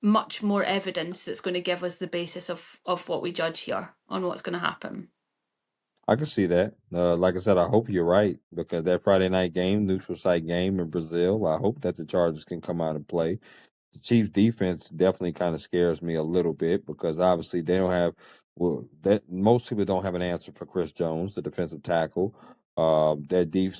much more evidence that's going to give us the basis of what we judge here on what's going to happen. I can see that. Like I said, I hope you're right because that Friday night game, neutral site game in Brazil, I hope that the Chargers can come out and play. The Chiefs defense definitely kind of scares me a little bit because obviously they don't have that most people don't have an answer for Chris Jones, the defensive tackle. Steve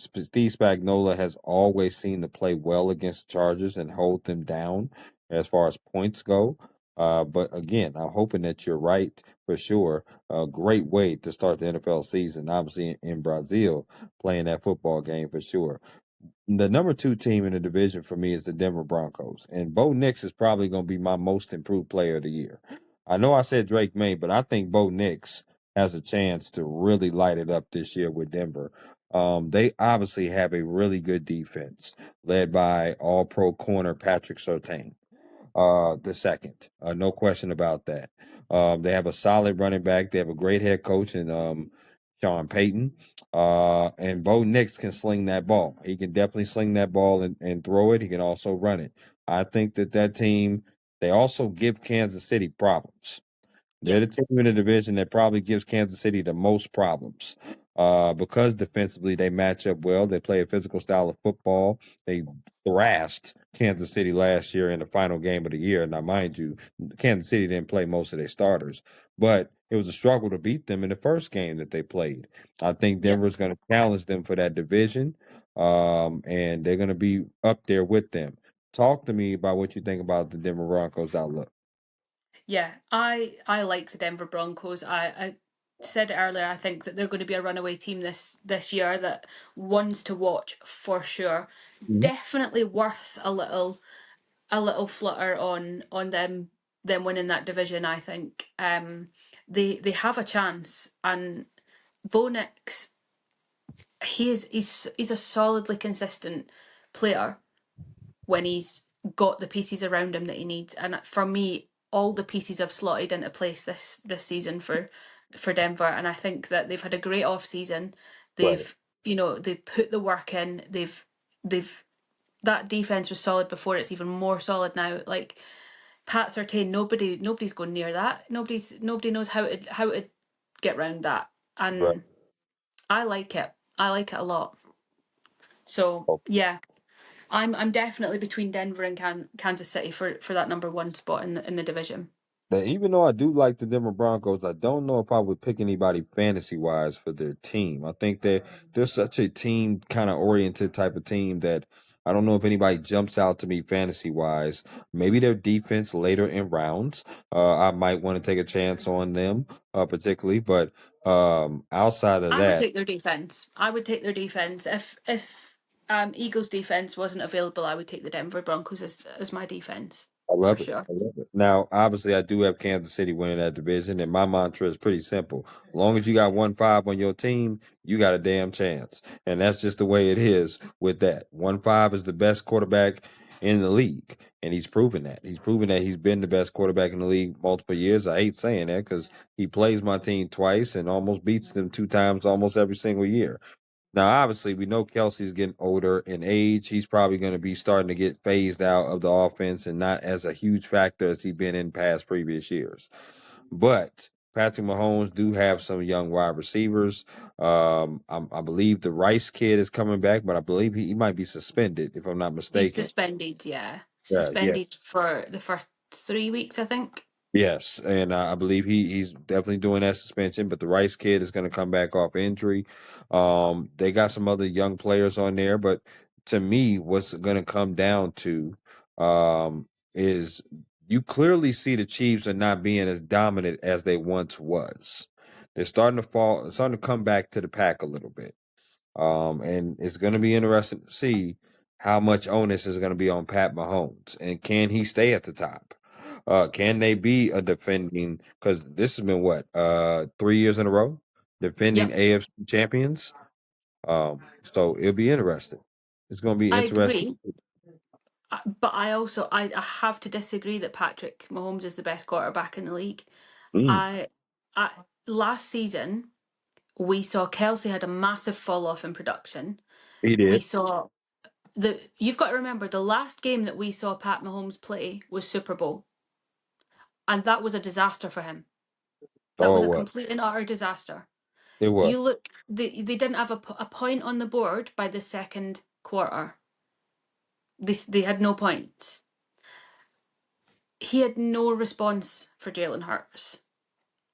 Spagnuolo has always seemed to play well against the Chargers and hold them down as far as points go. But again, I'm hoping that you're right for sure. A great way to start the NFL season, obviously in Brazil, playing that football game for sure. The number two team in the division for me is the Denver Broncos, and Bo Nix is probably going to be my most improved player of the year. I know I said Drake May, but I think Bo Nix has a chance to really light it up this year with Denver. They obviously have a really good defense led by All Pro corner Patrick Surtain the second. No question about that. They have a solid running back. They have a great head coach in Sean Payton. And Bo Nix can sling that ball. He can definitely sling that ball and throw it. He can also run it. I think that team, they also give Kansas City problems. They're Yep. the team in the division that probably gives Kansas City the most problems. because defensively they match up well. They play a physical style of football. They thrashed Kansas City last year in the final game of the year. Now, mind you, Kansas City didn't play most of their starters, but it was a struggle to beat them in the first game that they played. I think Yep. Denver's going to challenge them for that division, and they're going to be up there with them. Talk to me about what you think about the Denver Broncos outlook. Yeah, I like the Denver Broncos. I said it earlier. I think that they're going to be a runaway team this year. That ones to watch for sure. Mhm. Definitely worth a little flutter on them winning that division. I think they have a chance. And Bo Nix, he's a solidly consistent player when he's got the pieces around him that he needs. And for me, all the pieces have slotted into place this season for Denver. And I think that they've had a great off season. Right. They've put the work in. They've that defense was solid before. It's even more solid now. Like Pat Surtain, nobody's going near that. Nobody knows how to get round that. Right. And I like it. I like it a lot. So yeah, I'm definitely between Denver and Kansas City for that number one spot in the division. Now, even though I do like the Denver Broncos, I don't know if I would pick anybody fantasy wise for their team. I think they're such a team kind of oriented type of team that I don't know if anybody jumps out to me fantasy wise. Maybe their defense later in rounds. I might want to take a chance on them, particularly, but outside of I would that, take their defense. I would take their defense. If Eagles defense wasn't available, I would take the Denver Broncos as my defense I for love it. sure. I love it. Now, obviously, I do have Kansas City winning that division, and my mantra is pretty simple. As long as you got 1-5 on your team, you got a damn chance. And that's just the way it is with that. 1-5 is the best quarterback in the league, and he's proven that. He's proven that he's been the best quarterback in the league multiple years. I hate saying that because he plays my team twice and almost beats them 2 times almost every single year. Now, obviously, we know Kelsey's getting older in age. He's probably going to be starting to get phased out of the offense and not as a huge factor as he's been in past previous years. But Patrick Mahomes do have some young wide receivers. I believe the Rice kid is coming back, but I believe he might be suspended if I'm not He's mistaken. suspended, yeah. Yeah. Suspended for the first 3 weeks, I think. Yes, and I believe he's definitely doing that suspension, but the Rice kid is going to come back off injury. They got some other young players on there, but to me, what's going to come down to is you clearly see the Chiefs are not being as dominant as they once was. They're starting to come back to the pack a little bit. And it's going to be interesting to see how much onus is going to be on Pat Mahomes and can he stay at the top? Can they be a defending? Because this has been what 3 years in a row defending Yep, AFC champions. So it'll be interesting. It's going to be I interesting. agree. But I have to disagree that Patrick Mahomes is the best quarterback in the league. Mm, I, I Last season we saw Kelsey had a massive fall off in production. he We did. saw you've got to remember the last game that we saw Pat Mahomes play was Super Bowl, and that was a disaster for him. That Oh, was it a was. complete and utter disaster. It was. You look, they didn't have a point on the board by the second quarter. They had no points. He had no response for Jalen Hurts,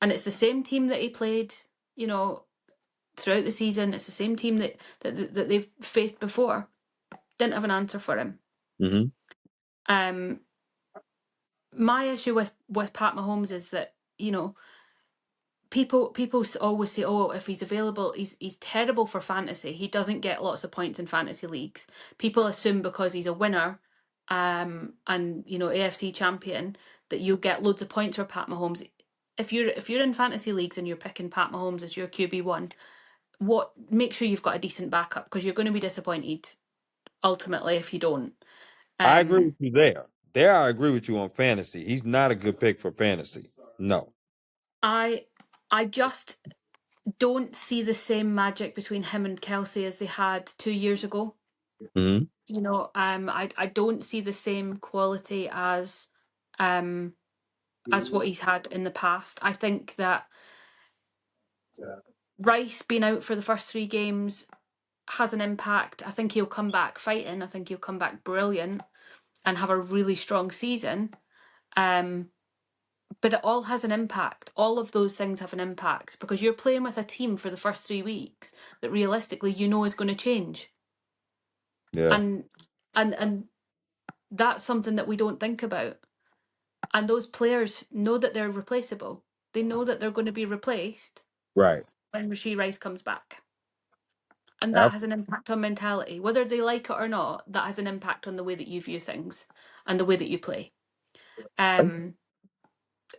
and it's the same team that he played, you know, throughout the season. It's the same team that they've faced before. Didn't have an answer for him. Hmm. Um, my issue with Pat Mahomes is that people always say, oh, if he's available, he's terrible for fantasy. He doesn't get lots of points in fantasy leagues. People assume because he's a winner, and AFC champion, that you'll get loads of points for Pat Mahomes. If you're in fantasy leagues and you're picking Pat Mahomes as your QB1, make sure you've got a decent backup because you're going to be disappointed ultimately if you don't. I agree Um, with you there. There, I agree with you on fantasy. He's not a good pick for fantasy. No. I I just don't see the same magic between him and Kelsey as they had 2 years ago. Hmm. I don't see the same quality as what he's had in the past. I think that Rice being out for the first 3 games has an impact. I think he'll come back fighting. I think he'll come back brilliant and have a really strong season. But it all has an impact. All of those things have an impact because you're playing with a team for the first 3 weeks that realistically you know is going to change. Yeah. And that's something that we don't think about. And those players know that they're replaceable. They know that they're going to be replaced Right. when Rasheed Rice comes back. And that Ab- has an impact on mentality. Whether they like it or not, that has an impact on the way that you view things and the way that you play. Um,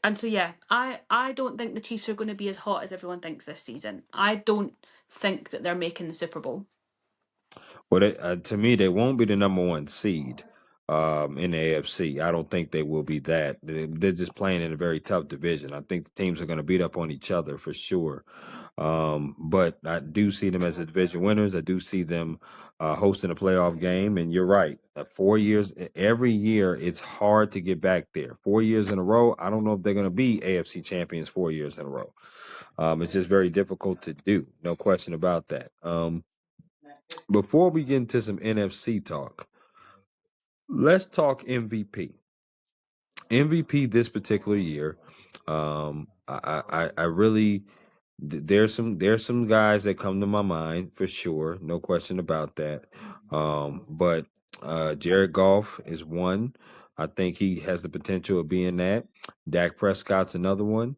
and so yeah, I don't think the Chiefs are going to be as hot as everyone thinks this season. I don't think that they're making the Super Bowl. Well, to me, they won't be the number one seed in the AFC. I don't think they will be that. They're just playing in a very tough division. I think the teams are going to beat up on each other for sure. But I do see them as the division winners. I do see them hosting a playoff game. And you're right. 4 years, every year, it's hard to get back there. 4 years in a row, I don't know if they're going to be AFC champions 4 years in a row. It's just very difficult to do. No question about that. Before we get into some NFC talk, let's talk MVP. MVP this particular year. I really there's some guys that come to my mind for sure, no question about that. But Jared Goff is one. I think he has the potential of being that. Dak Prescott's another one.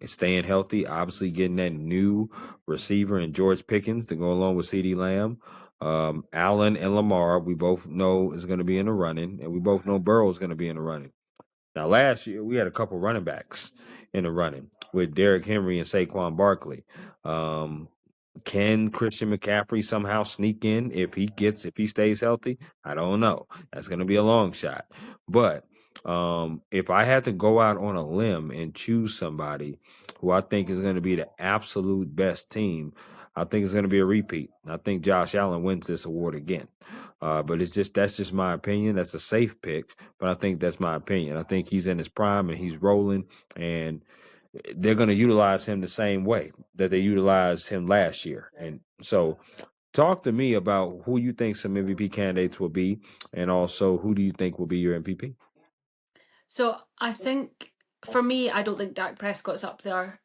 Staying healthy, obviously getting that new receiver in George Pickens to go along with CeeDee Lamb. Allen and Lamar, we both know is going to be in the running, and we both know Burrow is going to be in the running. Now, last year we had a couple running backs in the running with Derrick Henry and Saquon Barkley. Um, can Christian McCaffrey somehow sneak in if he stays healthy? I don't know. That's going to be a long shot. But if I had to go out on a limb and choose somebody who I think is going to be the absolute best team, I think it's going to be a repeat. I think Josh Allen wins this award again. But that's just my opinion. That's a safe pick, but I think that's my opinion. I think he's in his prime and he's rolling, and they're going to utilize him the same way that they utilized him last year. And so, talk to me about who you think some MVP candidates will be, and also who do you think will be your MVP? So I think for me, I don't think Dak Prescott's up there.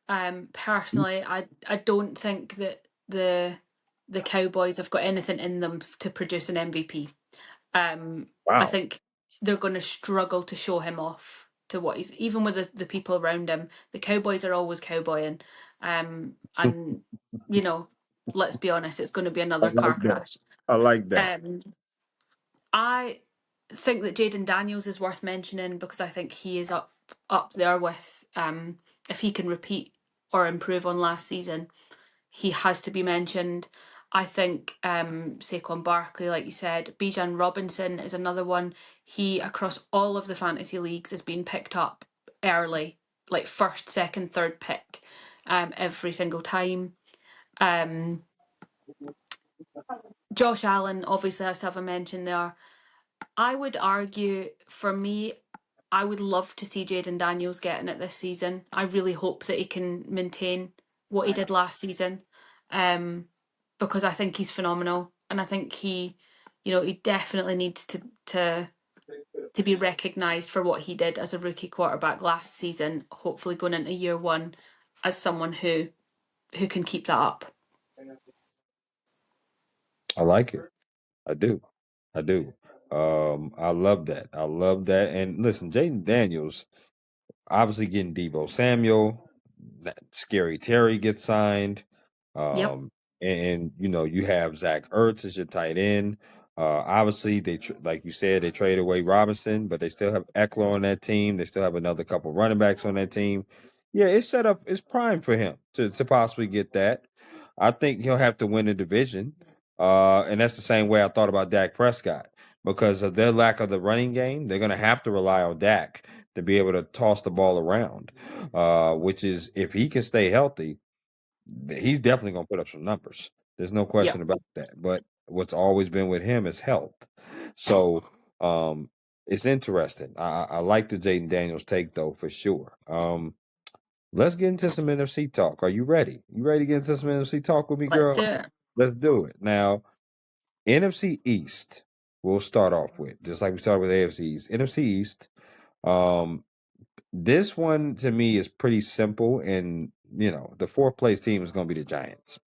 Personally, I don't think that the Cowboys have got anything in them to produce an MVP. I Wow. think they're going to struggle to show him off to what he's even with the people around him. The Cowboys are always cowboying, and you know, let's be honest, it's going to be I another car like that. crash. I like that. Um, I think that Jaden Daniels is worth mentioning because I think he is up there with if he can repeat or improve on last season, he has to be mentioned. I think Saquon Barkley, like you said, Bijan Robinson is another one. He across all of the fantasy leagues has been picked up early, like first, second, third pick, every single time. Um, Josh Allen obviously has to have a mention there. I would argue for me, I would love to see Jaden Daniels getting it this season. I really hope that he can maintain what he did last season, um, because I think he's phenomenal, and I think he definitely needs to be recognised for what he did as a rookie quarterback last season. Hopefully, going into year one as someone who can keep that up. I like it. I do. I do. I love that. I love that. And listen, Jaden Daniels obviously getting Debo Samuel, Scary Terry gets signed, Yep. um, and you have Zach Ertz as your tight end. Obviously, like you said, they traded away Robinson, but they still have Eckler on that team. They still have another couple running backs on that team. Yeah, it's set up. It's prime for him to possibly get that. I think he'll have to win the division, and that's the same way I thought about Dak Prescott because of their lack of the running game. They're going to have to rely on Dak to be able to toss the ball around, which is if he can stay healthy, he's definitely going to put up some numbers. There's no question Yep. about that. But what's always been with him is health. So it's interesting. I like the Jaden Daniels take though for sure. let's get into some NFC talk. Are you ready? You ready to get into some NFC talk with me, Let's girl? do it. Let's do it. Now, NFC East, we'll start off with, just like we started with AFC East. NFC East, um, this one to me is pretty simple, and the fourth place team is going to be the Giants.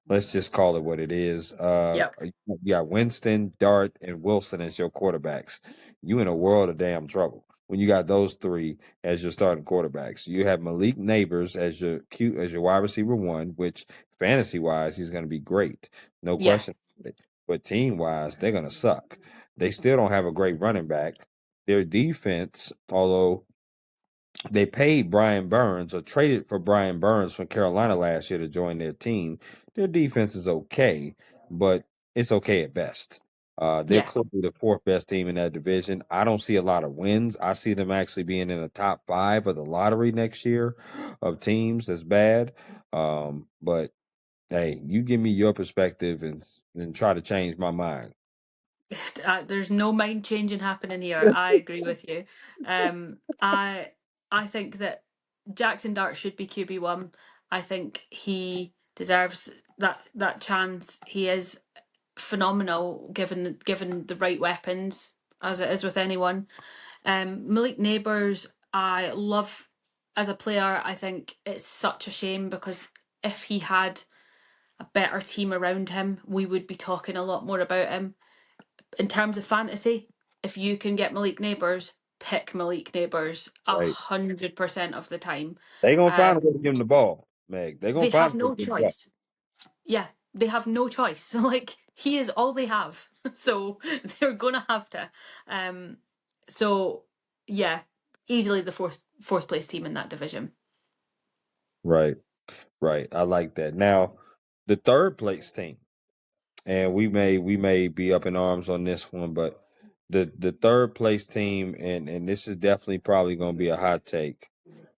Let's just call it what it is. Yep. You got Winston, Dart, and Wilson as your quarterbacks. You in a world of damn trouble when you got those three as your starting quarterbacks. You have Malik Neighbors as your wide receiver one, which fantasy wise he's going to be great, no Yeah. question about it. But team wise, they're going to suck. They still don't have a great running back. Their defense, although they paid Brian Burns or traded for Brian Burns from Carolina last year to join their team. Their defense is okay, but it's okay at best. They're Yeah. clearly the fourth best team in that division. I don't see a lot of wins. I see them actually being in the top five of the lottery next year of teams. That's bad. But hey, you give me your perspective and try to change my mind. There's no mind changing happening here. I agree with you. Um, I I think that Jackson Dart should be QB1. I think he deserves that chance. He is phenomenal given the right weapons, as it is with anyone. Malik Neighbours, I love as a player. I think it's such a shame because if he had a better team around him, we would be talking a lot more about him. In terms of fantasy, if you can get Malik Neighbours, pick Malik Neighbours Right? 100% of the time. They gonna find a way to give him Um, the ball, Meg. They gonna they find have a way no to give him the ball. choice. Yeah, they have no choice. Like he is all they have, so they're gonna have to. Um, so yeah, easily the fourth place team in that division. Right. Right. I like that. Now, the third place team, and we may be up in arms on this one, but the third place team, and this is definitely probably going to be a hot take,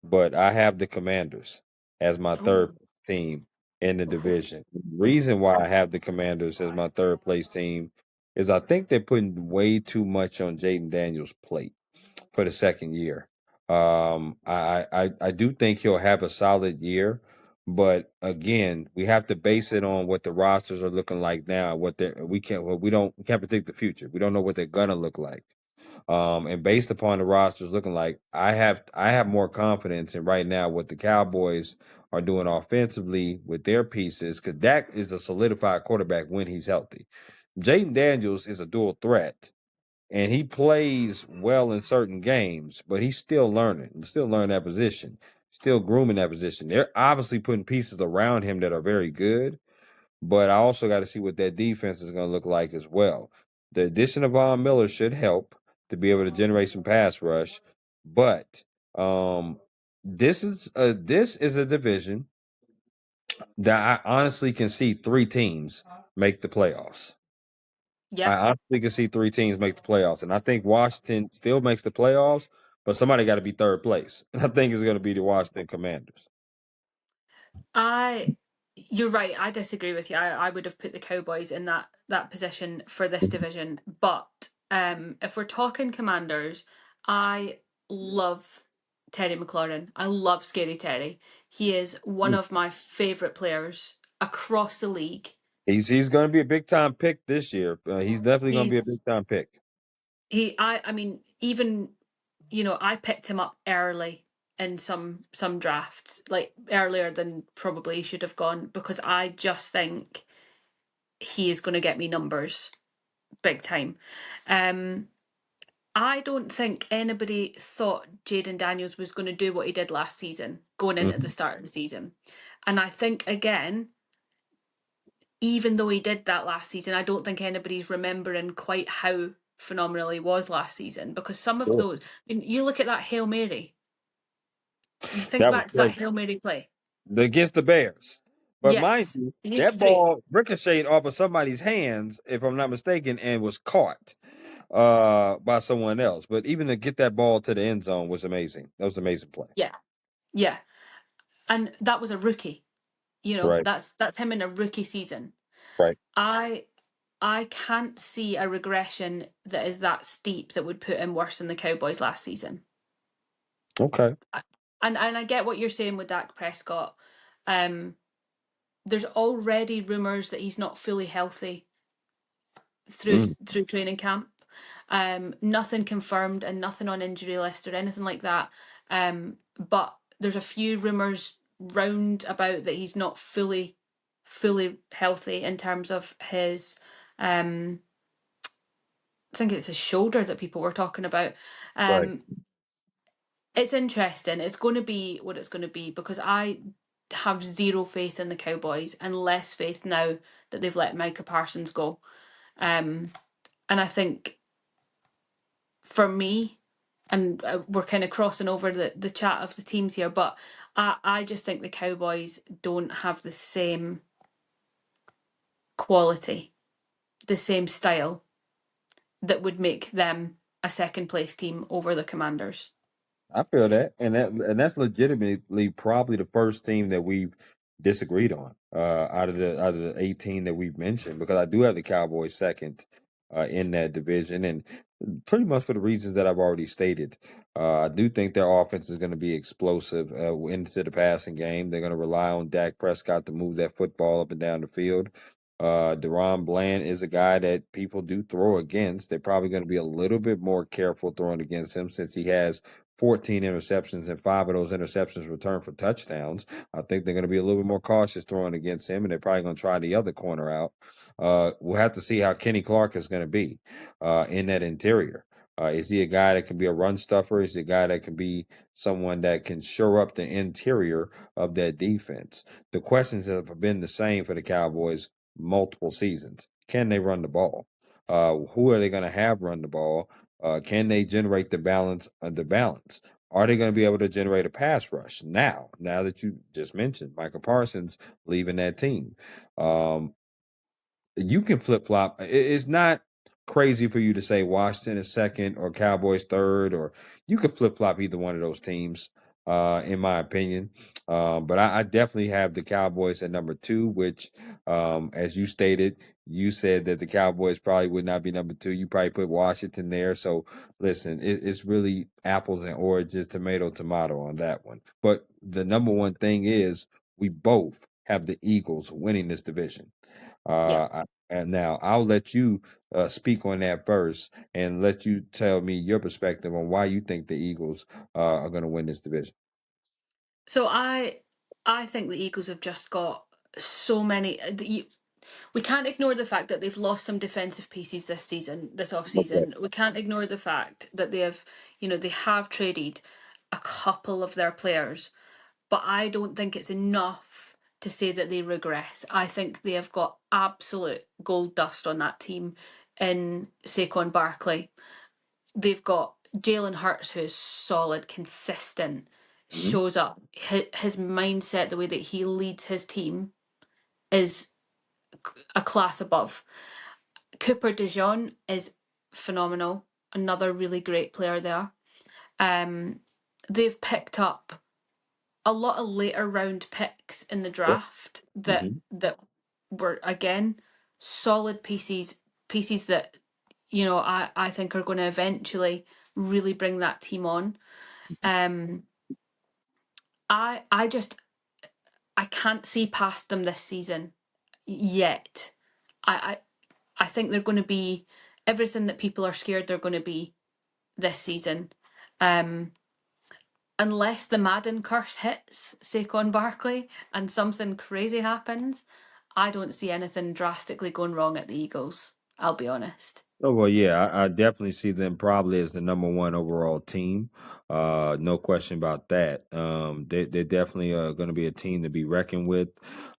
but I have the Commanders as my Oh, third team in the oh, division. The reason why I have the Commanders as my third place team is I think they're putting way too much on Jaden Daniels' plate for the second year. I do think he'll have a solid year, but again, we have to base it on what the rosters are looking like now. What they we can't well, we can't predict the future. We don't know what they're gonna look like. And based upon the rosters looking like, I have more confidence in right now what the Cowboys are doing offensively with their pieces because Dak is a solidified quarterback when he's healthy. Jaden Daniels is a dual threat and he plays well in certain games, but he's still learning. He's still learning that position, still grooming that position. They're obviously putting pieces around him that are very good, but I also got to see what that defense is going to look like as well. The addition of Von Miller should help to be able to generate some pass rush, but this is a division that I honestly can see three teams make the playoffs. I yep. honestly can see three teams make the playoffs, and I think Washington still makes the playoffs, but somebody got to be third place. And I think it's going to be the Washington Commanders. I You're right. I disagree with you. I would have put the Cowboys in that position for this division. But if we're talking Commanders, I love Terry McLaurin. I love Scary Terry. He is one of my favorite players across the league. He's going to be a big time pick this year. He's definitely going to be a He's big time pick. I mean, even I picked him up early in some drafts, like earlier than probably he should have gone, because I just think he is going to get me numbers big time. Um, I don't think anybody thought Jaden Daniels was going to do what he did last season, going in at the Mhm. start of the season. And I think, again, even though he did that last season, I don't think anybody's remembering quite how phenomenal he was last season because some of Sure. those, I mean, you look at that Hail Mary, you think That was back to that great Hail Mary play. against the Bears. But mind Yes, you, week that three. ball ricocheted off of somebody's hands, if I'm not mistaken, and was caught by someone else. But even to get that ball to the end zone was amazing. That was an amazing play. Yeah, yeah. And that was a rookie. Right. That's him in a rookie season. Right. I I can't see a regression that is that steep that would put him worse than the Cowboys last season. Okay. And I get what you're saying with Dak Prescott. Um, there's already rumors that he's not fully healthy Mm, through training camp. Nothing confirmed and nothing on injury list or anything like that. But there's a few rumors round about that he's not fully healthy in terms of his I think it's his shoulder that people were talking about. right. Um, it's interesting. It's going to be what it's going to be because I have zero faith in the Cowboys and less faith now that they've let Micah Parsons go. Um, and I think for me, and we're kind of crossing over the chat of the teams here, but I just think the Cowboys don't have the same quality, the same style that would make them a second place team over the Commanders. I feel that, and that's legitimately probably the first team that we've disagreed on out of the 18 that we've mentioned, because I do have the Cowboys second in that division, and pretty much for the reasons that I've already stated. I do think their offense is going to be explosive into the passing game. They're going to rely on Dak Prescott to move that football up and down the field. Deron Bland is a guy that people do throw against. They're probably going to be a little bit more careful throwing against him since he has 14 interceptions and 5 of those interceptions returned for touchdowns. I think they're going to be a little bit more cautious throwing against him, and they're probably going to try the other corner out. We'll have to see how Kenny Clark is going to be in that interior. Is he a guy that can be a run stuffer? Is he a guy that can be someone that can shore up the interior of that defense? The questions have been the same for the Cowboys multiple seasons. Can they run the ball? Who are they going to have run the ball? Can they generate the balance? Are they going to be able to generate a pass rush now that you just mentioned Michael Parsons leaving that team? Um, you can flip flop. It's not crazy for you to say Washington is second or Cowboys third, or you could flip flop either one of those teams, in my opinion. But I definitely have the Cowboys at number two, which, as you stated, you said that the Cowboys probably would not be number two. You probably put Washington there. So listen, it's really apples and oranges, tomato, tomato on that one. But the number one thing is we both have the Eagles winning this division. Yeah. And now I'll let you speak on that first, and let you tell me your perspective on why you think the Eagles are going to win this division. So I think the Eagles have just got so many. We can't ignore the fact that they've lost some defensive pieces this season, this off Okay. season. We can't ignore the fact that they have traded a couple of their players, but I don't think it's enough to say that they regress. I think they have got absolute gold dust on that team in Saquon Barkley. They've got Jalen Hurts, who is solid, consistent, Mhm. shows up. His mindset, the way that he leads his team, is a class above. Cooper DeJean is phenomenal. Another really great player there. Um, they've picked up a lot of later round picks in the Yeah. draft that Mhm. were again solid pieces that I think are going to eventually really bring that team on. Um, I just I can't see past them this season yet. I I think they're going to be everything that people are scared they're going to be this season. Um, unless the Madden curse hits Saquon Barkley and something crazy happens, I don't see anything drastically going wrong at the Eagles. I'll be honest. Oh well, yeah, I definitely see them probably as the number one overall team. No question about that. They're definitely going to be a team to be reckoned with.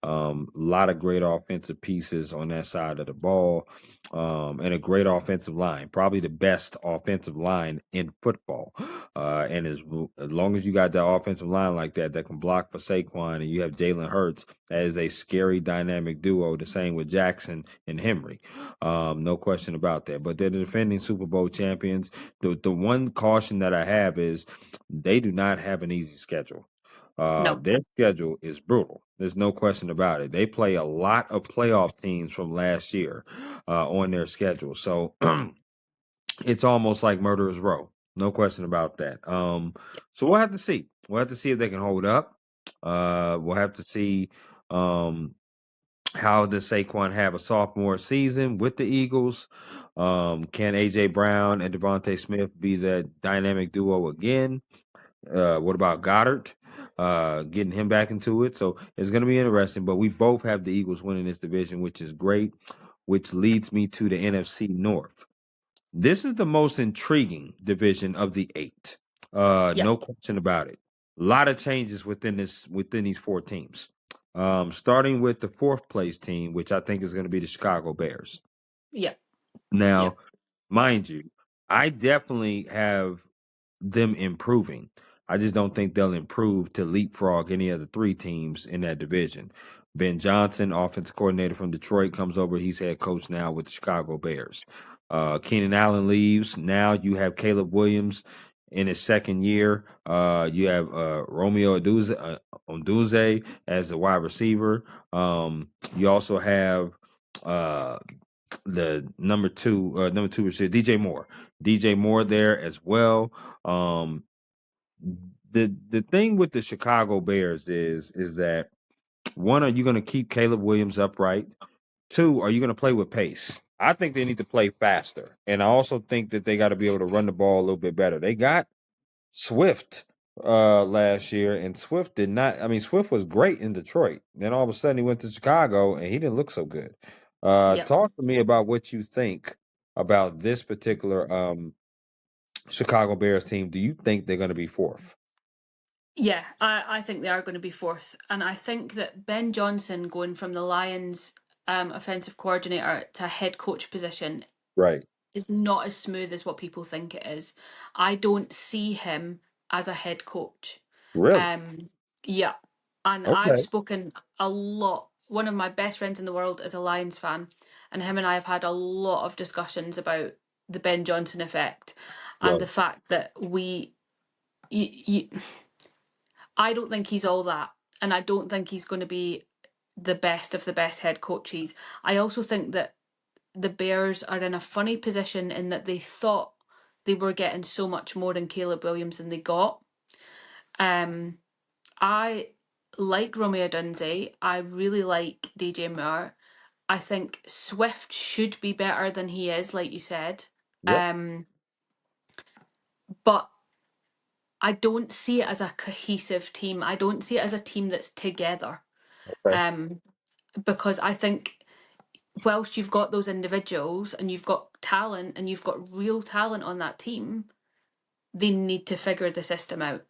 A lot of great offensive pieces on that side of the ball, and a great offensive line. Probably the best offensive line in football. And as long as you got that offensive line like that can block for Saquon, and you have Jalen Hurts as a scary dynamic duo. The same with Jackson and Henry. No question about that. But they're the defending Super Bowl champions. The one caution that I have is they do not have an easy schedule. No. Their schedule is brutal. There's no question about it. They play a lot of playoff teams from last year on their schedule. So it's almost like Murderers Row. No question about that. Yeah. So we'll have to see. We'll have to see if they can hold up. We'll have to see um how does Saquon have a sophomore season with the Eagles? Can AJ Brown and Devontae Smith be that dynamic duo again? What about Goddard? Getting him back into it. So it's going to be interesting. But we both have the Eagles winning this division, which is great, which leads me to the NFC North. This is the most intriguing division of the eight. Yeah. No question about it. A lot of changes within these four teams. Starting with the fourth place team, which I think is going to be the Chicago Bears. Yeah. Yeah. Now, mind you, I definitely have them improving. I just don't think they'll improve to leapfrog any of the three teams in that division. Ben Johnson, offensive coordinator from Detroit, comes over. He's head coach now with the Chicago Bears. Keenan Allen leaves. Now you have Caleb Williams in his second year. You have Romeo Odunze as the wide receiver. You also have uh, the number two receiver, DJ Moore there as well. Um, the thing with the Chicago Bears is that one, are you going to keep Caleb Williams upright? Two, are you going to play with pace? I think they need to play faster, and I also think that they got to be able to run the ball a little bit better. They got Swift last year, and Swift did not. I mean, Swift was great in Detroit. Then all of a sudden, he went to Chicago, and he didn't look so good. Yeah. Talk to me about what you think about this particular Chicago Bears team. Do you think they're going to be fourth? Yeah, I think they are going to be fourth. And I think that Ben Johnson going from the Lions offensive coordinator to head coach position Right. is not as smooth as what people think it is. I don't see him as a head coach. Really? Um, yeah. And I've Okay. spoken a lot. One of my best friends in the world is a Lions fan, and him and I have had a lot of discussions about the Ben Johnson effect and Right. the fact that you, I don't think he's all that. And I don't think he's going to be the best of the best head coaches. I also think that the Bears are in a funny position in that they thought they were getting so much more in Caleb Williams than they got. Um, I like Romeo Dunze. I really like DJ Moore. I think Swift should be better than he is, like you said. Yep. Um, but I don't see it as a cohesive team. I don't see it as a team that's together. Okay. Um, because I think whilst you've got those individuals and you've got talent and you've got real talent on that team, they need to figure the system out.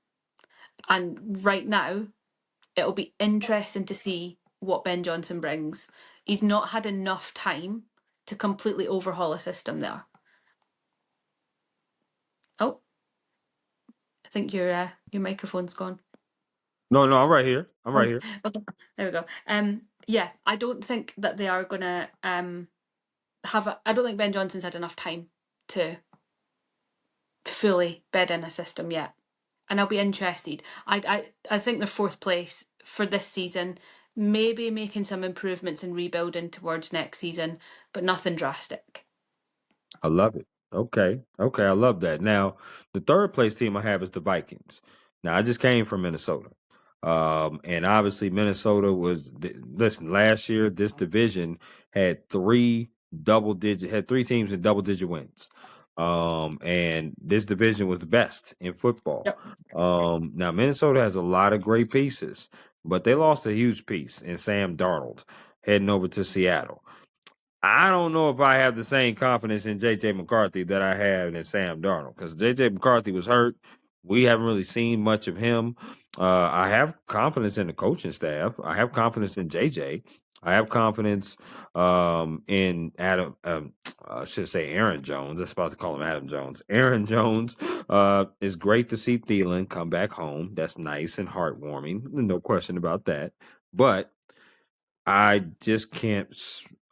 And right now, it'll be interesting to see what Ben Johnson brings. He's not had enough time to completely overhaul a system there. Oh, I think your microphone's gone. No, no, I'm right here. I'm right Oh, here. okay, there we go. Yeah, I don't think that they are gonna I don't think Ben Johnson's had enough time to fully bed in a system yet, and I'll be interested. I think the fourth place for this season, maybe making some improvements and rebuilding towards next season, but nothing drastic. I love it. Okay. Okay. I love that. Now, the third place team I have is the Vikings. Now, I just came from Minnesota. And obviously, Minnesota listen, last year, this division had had three teams in double digit wins. And this division was the best in football. Yep. Now, Minnesota has a lot of great pieces, but they lost a huge piece in Sam Darnold heading over to Seattle. I don't know if I have the same confidence in JJ McCarthy that I have in Sam Darnold because JJ McCarthy was hurt. We haven't really seen much of him. I have confidence in the coaching staff. I have confidence in JJ. I have confidence in Adam. I should say Aaron Jones. I was about to call him Adam Jones. Aaron Jones. It's great to see Thielen come back home. That's nice and heartwarming. No question about that. But I just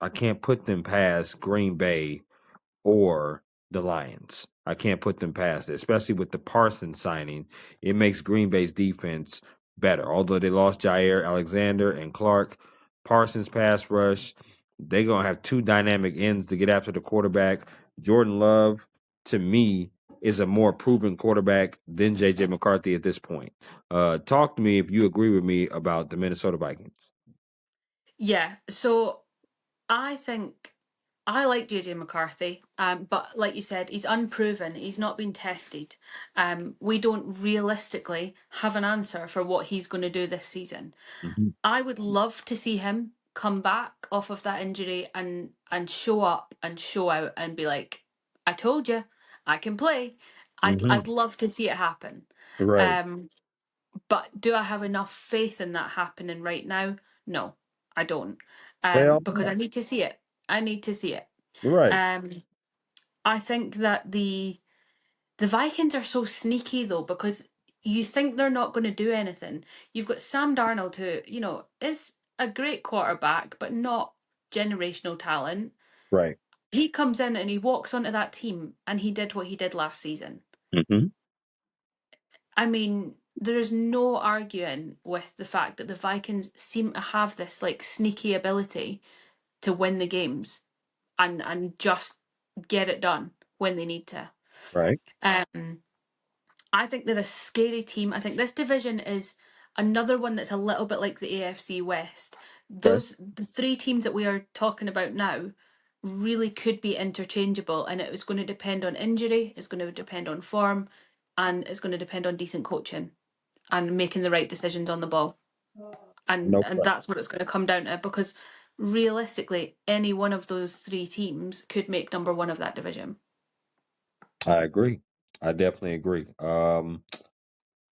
I can't put them past Green Bay or the Lions. I can't put them past it, especially with the Parsons signing. It makes Green Bay's defense better. Although they lost Jair Alexander and Clark, Parsons pass rush, they're gonna have two dynamic ends to get after the quarterback. Jordan Love, to me, is a more proven quarterback than JJ McCarthy at this point. Talk to me if you agree with me about the Minnesota Vikings. Yeah, so I think I like JJ McCarthy, but like you said, he's unproven. He's not been tested. We don't realistically have an answer for what he's going to do this season. Hmm. I would love to see him come back off of that injury and show up and show out and be like, "I told you, I can play." I'd Hmm. love to see it happen. Right. Um, but do I have enough faith in that happening right now? No, I don't. Well, Because I need to see it. I need to see it. right. Um, I think that the Vikings are so sneaky though, because you think they're not going to do anything. You've got Sam Darnold, who, is a great quarterback, but not generational talent. Right. He comes in and he walks onto that team and he did what he did last season. Hmm. I mean, there's no arguing with the fact that the Vikings seem to have this like sneaky ability to win the games and just get it done when they need to. Right. Um, I think they're a scary team. I think this division is another one that's a little bit like the AFC West. Okay. The three teams that we are talking about now really could be interchangeable, and it was going to depend on injury, it's going to depend on form, and it's going to depend on decent coaching and making the right decisions on the ball. And No and question. that's what it's going to come down to, because realistically any one of those three teams could make number one of that division. I agree. I definitely agree.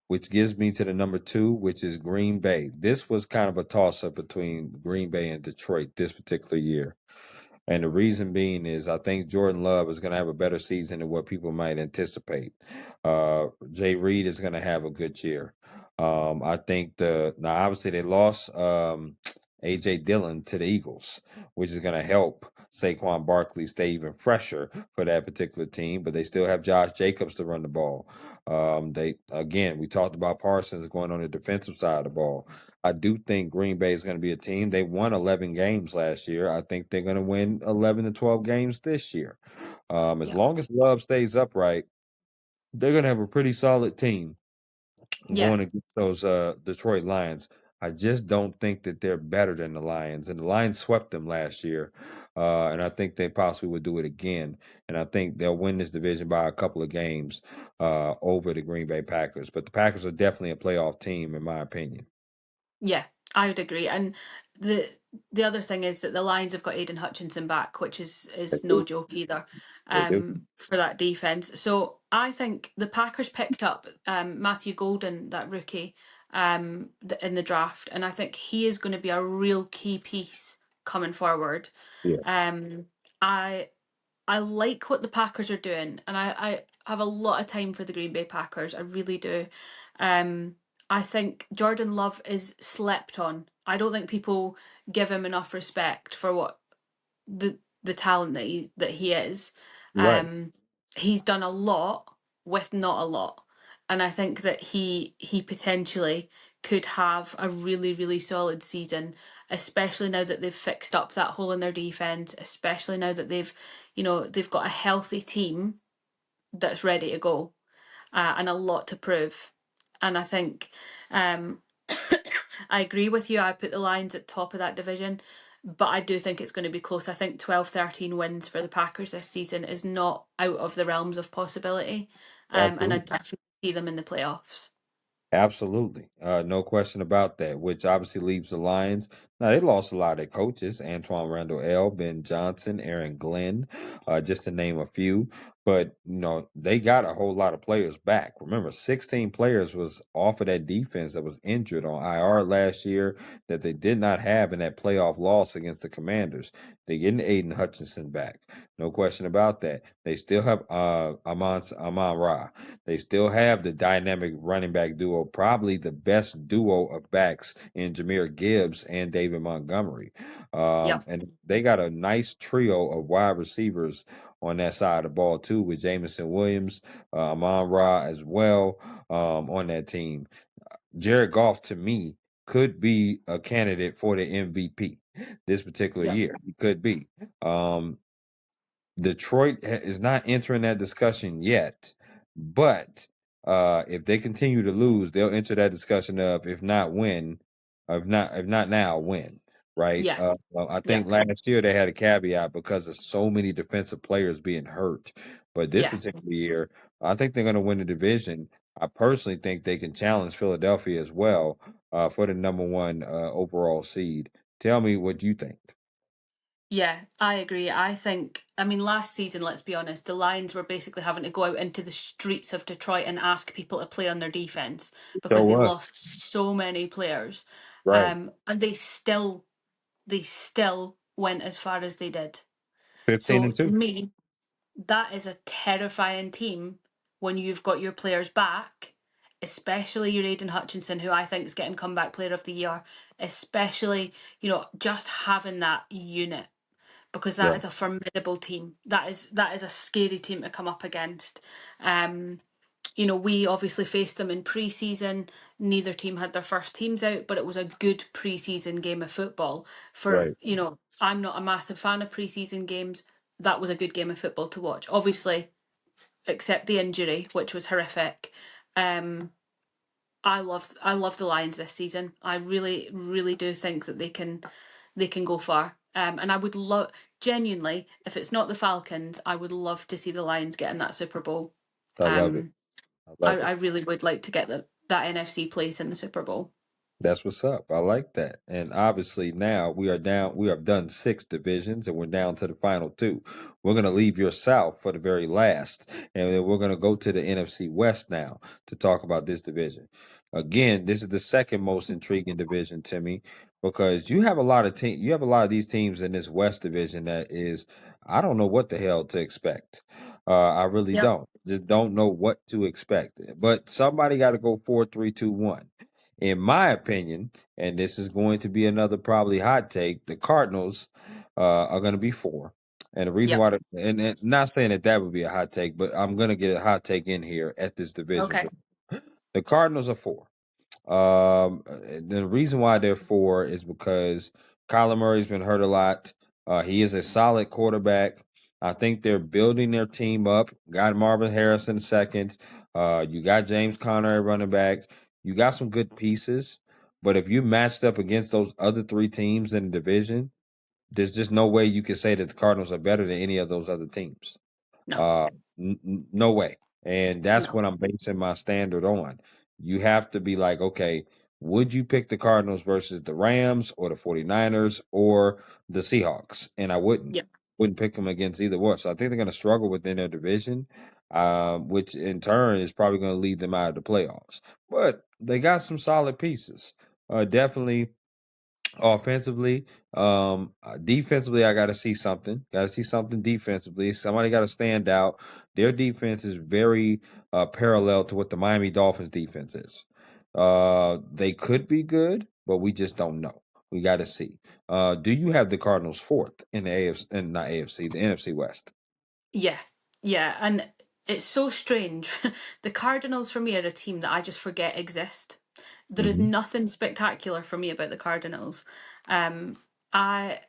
Which gives me to the number two, which is Green Bay. This was kind of a toss up between Green Bay and Detroit this particular year. And the reason being is I think Jordan Love is going to have a better season than what people might anticipate. Jay Reed is going to have a good year. I think now obviously they lost AJ Dillon to the Eagles, which is going to help Saquon Barkley stay even fresher for that particular team. But they still have Josh Jacobs to run the ball. They again, we talked about Parsons going on the defensive side of the ball. I do think Green Bay is going to be a team. They won 11 games last year. I think they're going to win 11 to 12 games this year. As Yeah. long as Love stays upright, they're going to have a pretty solid team Yeah. going against those Detroit Lions. I just don't think that they're better than the Lions. And the Lions swept them last year. And I think they possibly would do it again. And I think they'll win this division by a couple of games over the Green Bay Packers. But the Packers are definitely a playoff team, in my opinion. Yeah, I would agree. And the the other thing is that the Lions have got Aiden Hutchinson back, which They is no do. joke either, They do. for that defense. So I think the Packers picked up Matthew Golden, that rookie, in the draft, and I think he is going to be a real key piece coming forward. Yeah. Um, I I like what the Packers are doing, and I have a lot of time for the Green Bay Packers. I really do. Um, I think Jordan Love is slept on. I don't think people give him enough respect for what the talent that he is. Right. He's done a lot with not a lot, and I think that he potentially could have a really really solid season, especially now that they've fixed up that hole in their defense, especially now that they've got a healthy team that's ready to go, and a lot to prove. And I think um, I agree with you. I put the Lions at top of that division, but I do think it's going to be close. I think 12, 13 wins for the Packers this season is not out of the realms of possibility. And I Absolutely. definitely see them in the playoffs. Absolutely. No question about that, which obviously leaves the Lions. Now, they lost a lot of their coaches: Antoine Randall L., Ben Johnson, Aaron Glenn, just to name a few. But, they got a whole lot of players back. Remember, 16 players was off of that defense that was injured on IR last year that they did not have in that playoff loss against the Commanders. They're getting Aiden Hutchinson back. No question about that. They still have Amon Ra. They still have the dynamic running back duo, probably the best duo of backs in Jameer Gibbs and David Montgomery. Yep. And they got a nice trio of wide receivers on that side of the ball, too, with Jamison Williams, Amon Ra as well on that team. Jared Goff, to me, could be a candidate for the MVP this particular Yep. year. He could be. Detroit is not entering that discussion yet, But if they continue to lose, they'll enter that discussion of if not when, if not now, when. Right. Yeah, Well, I yeah, think last year they had a caveat because of so many defensive players being hurt. But this yeah. particular year, I think they're going to win the division. I personally think they can challenge Philadelphia as well for the number one overall seed. Tell me what you think. Yeah, I agree. I think, I mean, last season, let's be honest, the Lions were basically having to go out into the streets of Detroit and ask people to play on their defense So because they what? lost so many players. Right. And they still went as far as they did. 15 So and to 2. me, that is a terrifying team when you've got your players back, especially your Aiden Hutchinson, who I think is getting comeback player of the year, especially, just having that unit because that Right. is a formidable team. That is a scary team to come up against. Um, we obviously faced them in pre-season. Neither team had their first teams out, but it was a good pre-season game of football. Right. I'm not a massive fan of pre-season games. That was a good game of football to watch. Obviously, except the injury, which was horrific. Um, I love the Lions this season. I really, really do think that they can go far. And I would love genuinely, if it's not the Falcons, I would love to see the Lions get in that Super Bowl. I love it. Um, I I, love it. I really would like to get that NFC place in the Super Bowl. That's what's up. I like that. And obviously now we have done 6 divisions and we're down to the final 2. We're gonna leave your South for the very last. And then we're gonna go to the NFC West now to talk about this division. Again, this is the second most intriguing division to me because you have a lot of these teams in this West division that is I don't know what the hell to expect. I really Yep. don't. Just don't know what to expect. But somebody got to go 4-3-2-1. In my opinion, and this is going to be another probably hot take, the Cardinals are going to be 4. And the reason Yep. why, and not saying that that would be a hot take, but I'm going to get a hot take in here at this division. Okay. The Cardinals are 4. The reason why they're 4 is because Kyler Murray's been hurt a lot. He is a solid quarterback. I think they're building their team up. Got Marvin Harrison second. You got James Conner running back. You got some good pieces. But if you matched up against those other 3 teams in the division, there's just no way you can say that the Cardinals are better than any of those other teams. No. Uh, no way. And that's No. what I'm basing my standard on. You have to be like, okay, would you pick the Cardinals versus the Rams or the 49ers or the Seahawks? And I wouldn't. Yep. Wouldn't pick them against either one. So I think they're going to struggle within their division, which in turn is probably going to lead them out of the playoffs. But they got some solid pieces. Definitely offensively. Defensively, I got to see something. Got to see something defensively. Somebody got to stand out. Their defense is very parallel to what the Miami Dolphins defense is. They could be good, but we just don't know. We got to see. Do you have the Cardinals fourth in the AFC and not AFC, the NFC West? Yeah. Yeah. And it's so strange. The Cardinals for me are a team that I just forget exist. There is Hmm. nothing spectacular for me about the Cardinals. Um, I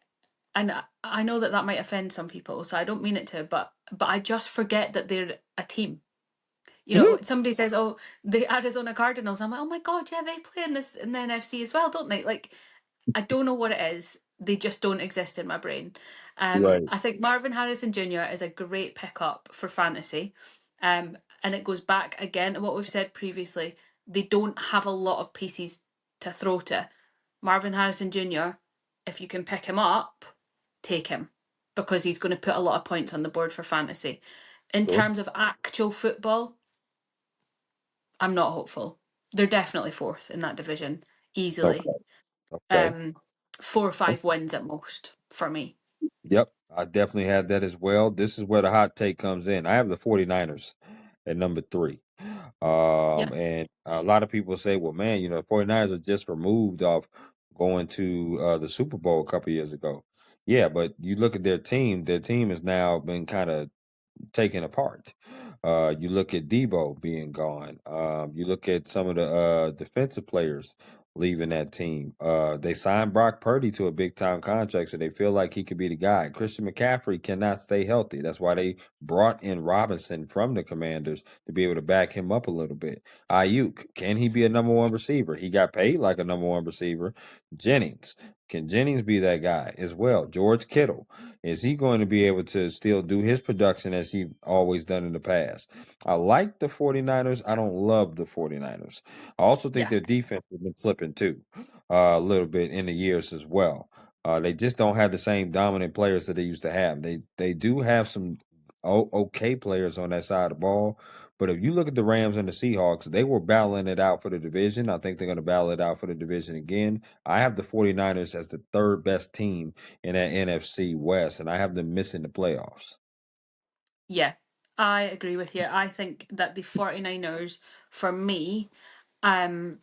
I know that that might offend some people, so I don't mean it to, but I just forget that they're a team. Somebody says, "Oh, the Arizona Cardinals." I'm like, "Oh my god, yeah, they play in the NFC as well, don't they?" Like, I don't know what it is. They just don't exist in my brain. Right. I think Marvin Harrison Jr. is a great pickup for fantasy, and it goes back again to what we've said previously. They don't have a lot of pieces to throw to. Marvin Harrison Jr., if you can pick him up, take him because he's going to put a lot of points on the board for fantasy. In Sure. terms of actual football, I'm not hopeful. They're definitely fourth in that division, easily. Okay. Okay. Um, 4 or 5 wins at most for me. Yep, I definitely had that as well. This is where the hot take comes in. I have the 49ers at number 3. Yeah, And a lot of people say, well, man, the 49ers are just removed off going to the Super Bowl a couple years ago. Yeah, but you look at their team has now been kind of taken apart. You look at Debo being gone. You look at some of the defensive players. leaving that team. They signed Brock Purdy to a big time contract, so they feel like he could be the guy. Christian McCaffrey cannot stay healthy. That's why they brought in Robinson from the Commanders to be able to back him up a little bit. Ayuk, can he be a number one receiver? He got paid like a number one receiver. Jennings, can Jennings be that guy as well? George Kittle, is he going to be able to still do his production as he always done in the past? I like the 49ers. I don't love the 49ers. I also think Yeah. their defense has been slipping too, a little bit in the years as well. They just don't have the same dominant players that they used to have. They do have some okay players on that side of the ball, but if you look at the Rams and the Seahawks, they were battling it out for the division. I think they're going to battle it out for the division again. I have the 49ers as the third best team in that NFC West, and I have them missing the playoffs. Yeah, I agree with you. I think that the 49ers, for me, um,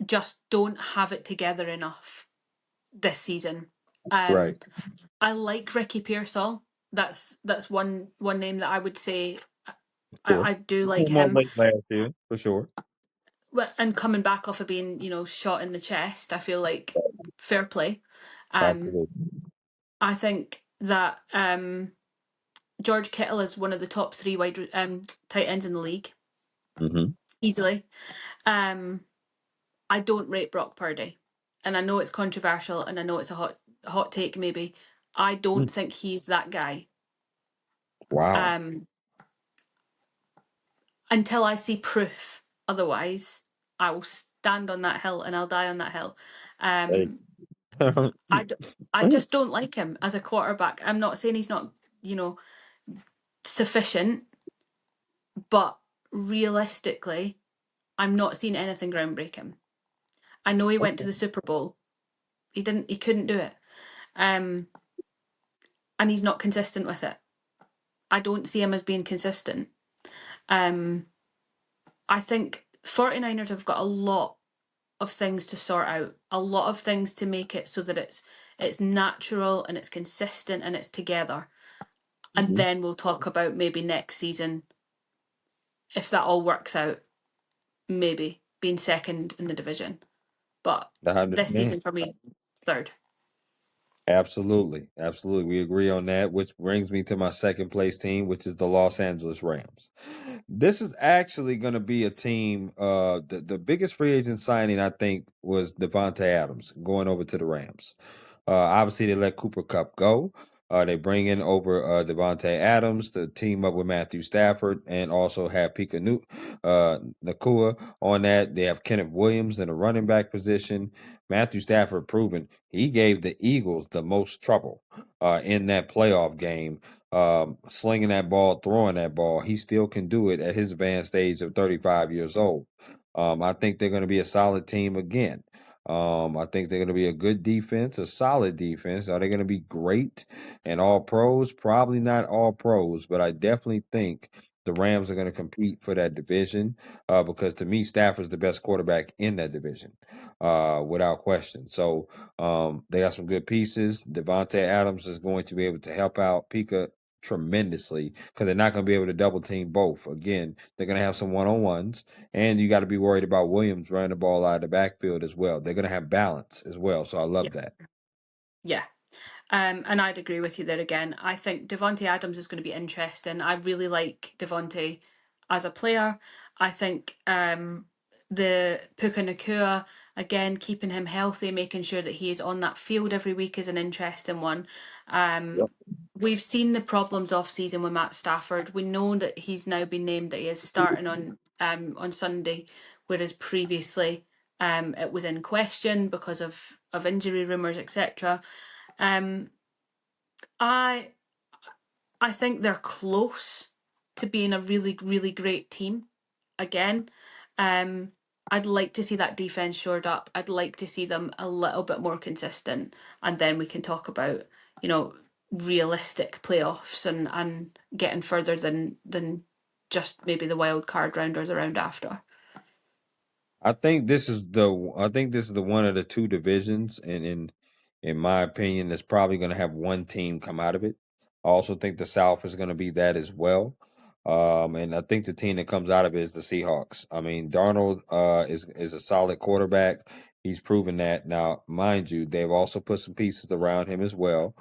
just don't have it together enough this season. Right. Um, I like Ricky Pearsall. That's one name that I would say Sure. I do like Came on him. late last year, for sure. And coming back off of being, shot in the chest, I feel like fair play. Um, Absolutely. I think that George Kittle is one of the top three tight ends in the league Hmm. easily. I don't rate Brock Purdy, and I know it's controversial, and I know it's a hot take maybe. I don't think he's that guy. Wow. Um, until I see proof otherwise, I will stand on that hill and I'll die on that hill. Hey. Um, I, d- I just don't like him as a quarterback. I'm not saying he's not, you know, sufficient, but realistically, I'm not seeing anything groundbreaking. I know he went to Okay. the Super Bowl. He couldn't do it. Um, and he's not consistent with it. I don't see him as being consistent. Um, I think 49ers have got a lot of things to sort out, a lot of things to make it so that it's natural and it's consistent and it's together. And Mhm. then we'll talk about maybe next season, if that all works out, maybe being second in the division. But I this understand. season for me, third. Absolutely. Absolutely. We agree on that, which brings me to my second place team, which is the Los Angeles Rams. This is actually going to be a team. The biggest free agent signing, I think, was Devontae Adams going over to the Rams. Obviously, they let Cooper Cup go. They bring in over Devontae Adams to team up with Matthew Stafford and also have Nakua on that. They have Kenneth Williams in the running back position. Matthew Stafford proven he gave the Eagles the most trouble in that playoff game, slinging that ball, throwing that ball. He still can do it at his advanced age of 35 years old. I think they're going to be a solid team again. I think they're going to be a good defense, a solid defense. Are they going to be great and all pros? Probably not all pros, but I definitely think the Rams are going to compete for that division because to me, Stafford's the best quarterback in that division, without question. So they got some good pieces. Devontae Adams is going to be able to help out Pika tremendously because they're not going to be able to double team both. Again, they're going to have some one on ones, and you got to be worried about Williams running the ball out of the backfield as well. They're going to have balance as well. So I Yeah. love that. Yeah. And I'd agree with you there again. I think Devonte Adams is going to be interesting. I really like Devonte as a player. I think the Puka Nakua, again, keeping him healthy, making sure that he is on that field every week is an interesting one. Yep. We've seen the problems off season with Matt Stafford. We know that he's now been named that he is starting on Sunday, whereas previously it was in question because of injury rumours, etc. Um, I I think they're close to being a really, really great team again. Um, I'd like to see that defense shored up. I'd like to see them a little bit more consistent, and then we can talk about, you know, realistic playoffs and getting further than just maybe the wild card round or the round after. I think this is the one of the two divisions, and in my opinion, that's probably going to have one team come out of it. I also think the South is going to be that as well. And I think the team that comes out of it is the Seahawks. I mean, Darnold is a solid quarterback. He's proven that. Now, mind you, they've also put some pieces around him as well.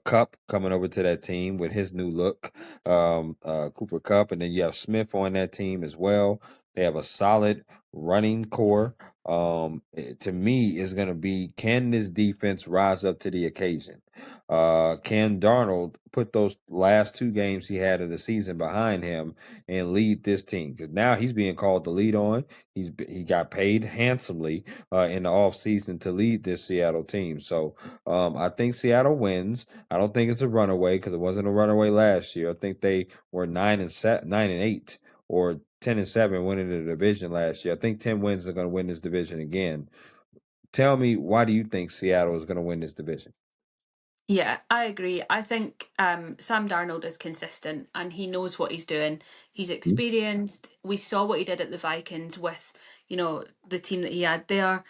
Cup coming over to that team with his new look, Cooper Cup, and then you have Smith on that team as well. They have a solid running core. To me, is going to be, can this defense rise up to the occasion? Can Darnold put those last two games he had of the season behind him and lead this team? Because now he's being called to lead on. He got paid handsomely in the offseason to lead this Seattle team. So I think Seattle wins. I don't think it's a runaway because it wasn't a runaway last year. I think they were 9-8 or 10-7 winning the division last year. I think 10 wins are going to win this division again. Tell me, why do you think Seattle is going to win this division? Yeah, I agree. I think Sam Darnold is consistent and he knows what he's doing. He's Mhm. experienced. We saw what he did at the Vikings with, the team that he had there.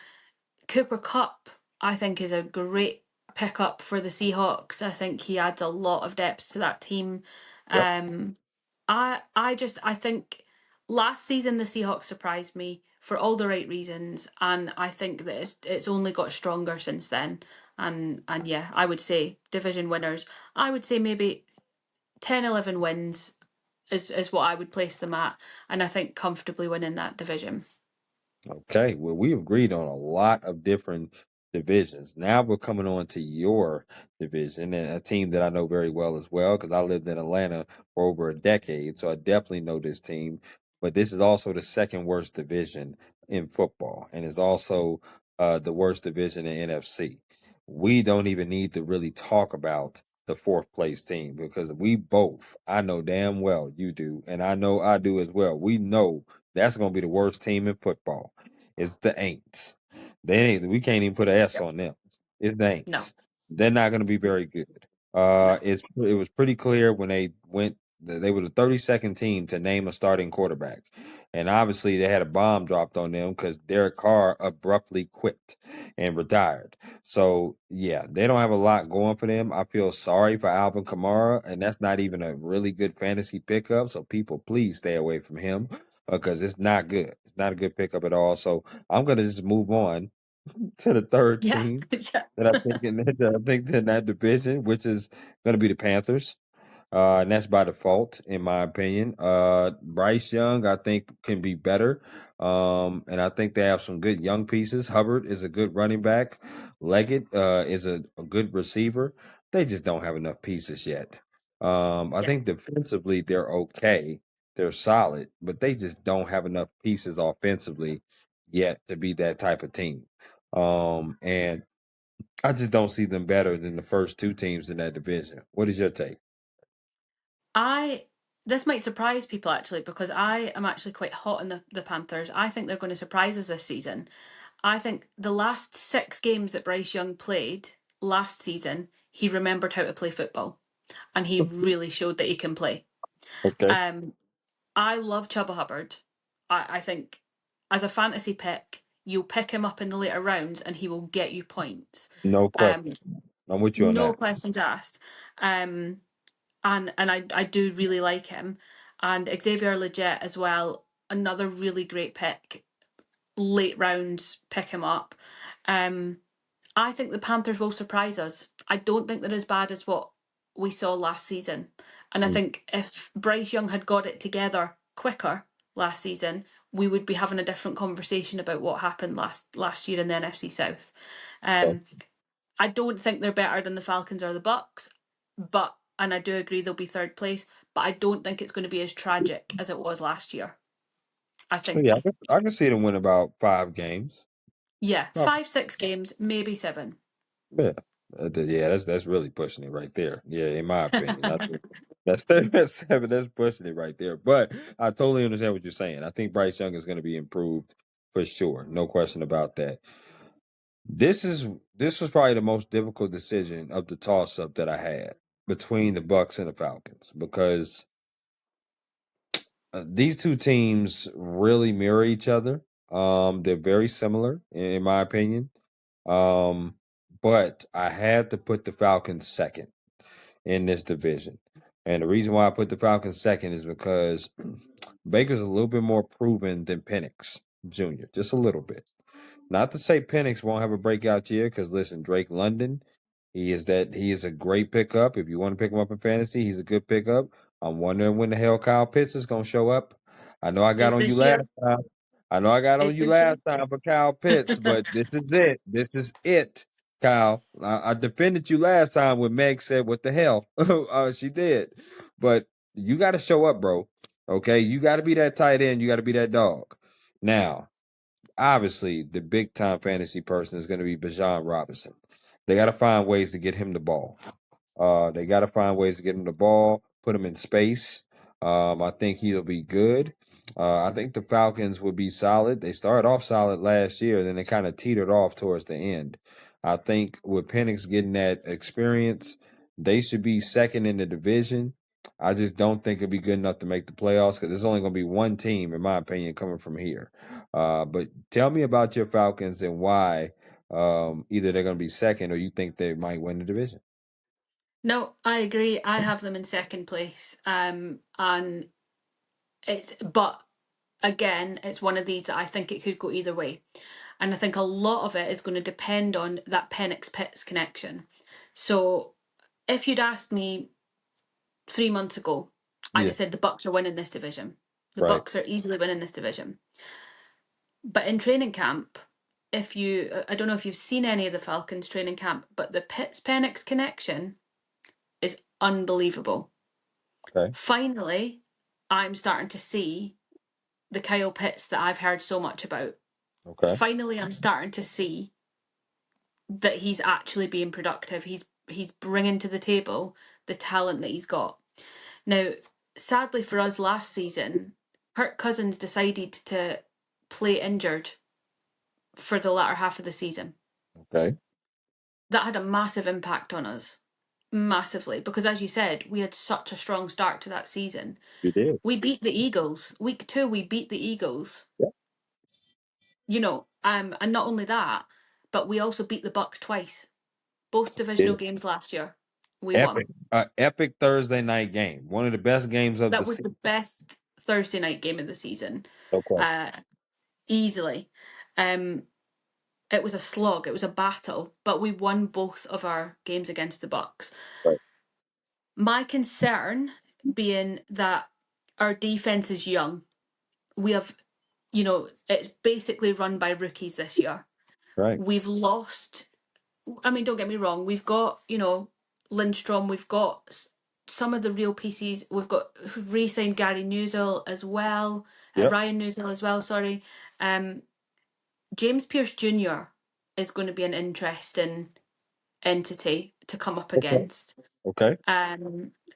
Cooper Cup, I think, is a great pickup for the Seahawks. I think he adds a lot of depth to that team. Yep. Um, I think last season the Seahawks surprised me for all the right reasons, and I think that it's only got stronger since then. And yeah, I would say division winners. I would say maybe 10, 11 wins is what I would place them at, and I think comfortably winning that division. Okay, well, we agreed on a lot of different divisions. Now we're coming on to your division and a team that I know very well as well because I lived in Atlanta for over a decade, so I definitely know this team. But this is also the second worst division in football, and it's also the worst division in NFC. We don't even need to really talk about the fourth place team because we both, I know damn well you do, and I know I do as well. We know that's going to be the worst team in football. It's the Aints. They ain't. We can't even put an S Yep. on them. It's the No, Aints. They're not going to be very good. no. It was pretty clear when they went. They were the 32nd team to name a starting quarterback, and obviously they had a bomb dropped on them because Derek Carr abruptly quit and retired. So yeah, they don't have a lot going for them. I feel sorry for Alvin Kamara, and that's not even a really good fantasy pickup. So people, please stay away from him because it's not good. It's not a good pickup at all. So I'm gonna just move on to the third Yeah, team yeah. that I think in that division, which is gonna be the Panthers. And that's by default, in my opinion. Bryce Young, I think, can be better. And I think they have some good young pieces. Hubbard is a good running back. Leggett is a good receiver. They just don't have enough pieces yet. I Yeah. think defensively they're okay. They're solid, but they just don't have enough pieces offensively yet to be that type of team. And I just don't see them better than the first two teams in that division. What is your take? I This might surprise people actually because I am actually quite hot on the Panthers. I think they're going to surprise us this season. I think the last six games that Bryce Young played last season, he remembered how to play football and he really showed that he can play. Okay. Um, I love Chuba Hubbard. I think as a fantasy pick, you'll pick him up in the later rounds and he will get you points. No Um, question. I'm with you on no that. questions asked. Um, and I do really like him. And Xavier Legit as well, another really great pick. Late rounds, pick him up. Um, I think the Panthers will surprise us. I don't think they're as bad as what we saw last season. And I Mm, think if Bryce Young had got it together quicker last season, we would be having a different conversation about what happened last year in the NFC South. okay. Um, I don't think they're better than the Falcons or the Bucks, but and I do agree they'll be third place, but I don't think it's going to be as tragic as it was last year. I So yeah, think, I can see them win about 5 games. yeah, Oh, 5, 6 games, maybe seven. yeah. Yeah, that's really pushing it right there. Yeah, in my opinion. I think that's that's seven, that's pushing it right there. But I totally understand what you're saying. I think Bryce Young is going to be improved for sure. No question about that. This was probably the most difficult decision of the toss up that I had between the Bucks and the Falcons because these two teams really mirror each other. They're very similar, in my opinion. Um, but I had to put the Falcons second in this division. And the reason why I put the Falcons second is because Baker's a little bit more proven than Penix Jr., just a little bit. Not to say Penix won't have a breakout year, because listen, Drake London, he is a great pickup. If you want to pick him up in fantasy, he's a good pickup. I'm wondering when the hell Kyle Pitts is gonna show up. I know I got Is on you this last year? time. I know I got on Is you this year? last time for Kyle Pitts, but this is it. This is it, Kyle. I defended you last time when Meg said, "What the hell?" She did, but you got to show up, bro. Okay, you got to be that tight end. You got to be that dog. Now, obviously, the big time fantasy person is going to be Bijan Robinson. They got to find ways to get him the ball. They got to find ways to get him the ball, put him in space. I think he'll be good. I think the Falcons will be solid. They started off solid last year, then they kind of teetered off towards the end. I think with Penix getting that experience, they should be second in the division. I just don't think it'll be good enough to make the playoffs because there's only going to be one team, in my opinion, coming from here. But tell me about your Falcons and why either they're going to be second or you think they might win the division. No, I agree. I have them in second place. And but again, it's one of these that I think it could go either way. And I think a lot of it is going to depend on that Penix Pitts connection. So if you'd asked me 3 months ago, I'd Yeah, have said the Bucks are winning this division. The right. Bucks are easily winning this division. But in training camp, I don't know if you've seen any of the Falcons training camp, but the Pitts Penix connection is unbelievable. Okay. Finally, I'm starting to see the Kyle Pitts that I've heard so much about. Okay. Finally, I'm starting to see that he's actually being productive. He's bringing to the table the talent that he's got. Now, sadly for us last season, Kirk Cousins decided to play injured for the latter half of the season. Okay. That had a massive impact on us. Massively. Because as you said, we had such a strong start to that season. You did. We beat the Eagles. Week 2, we beat the Eagles. Yeah. And not only that, but we also beat the Bucks twice. Both divisional Did. games last year. We Epic. won. Epic Thursday night game. One of the best games of the That was the season. best Thursday night game of the season. Okay. Uh Easily. Um it was a slog, it was a battle, but we won both of our games against the Bucks. Right. My concern being that our defense is young. We have, it's basically run by rookies this year. Right. We've lost, I mean, don't get me wrong, we've got, Lindstrom, we've got some of the real pieces. We've got re-signed Gary Newsell as well, Yep. Ryan Newsell as well, sorry. James Pierce Jr. is going to be an interesting entity to come up Okay. against. Okay.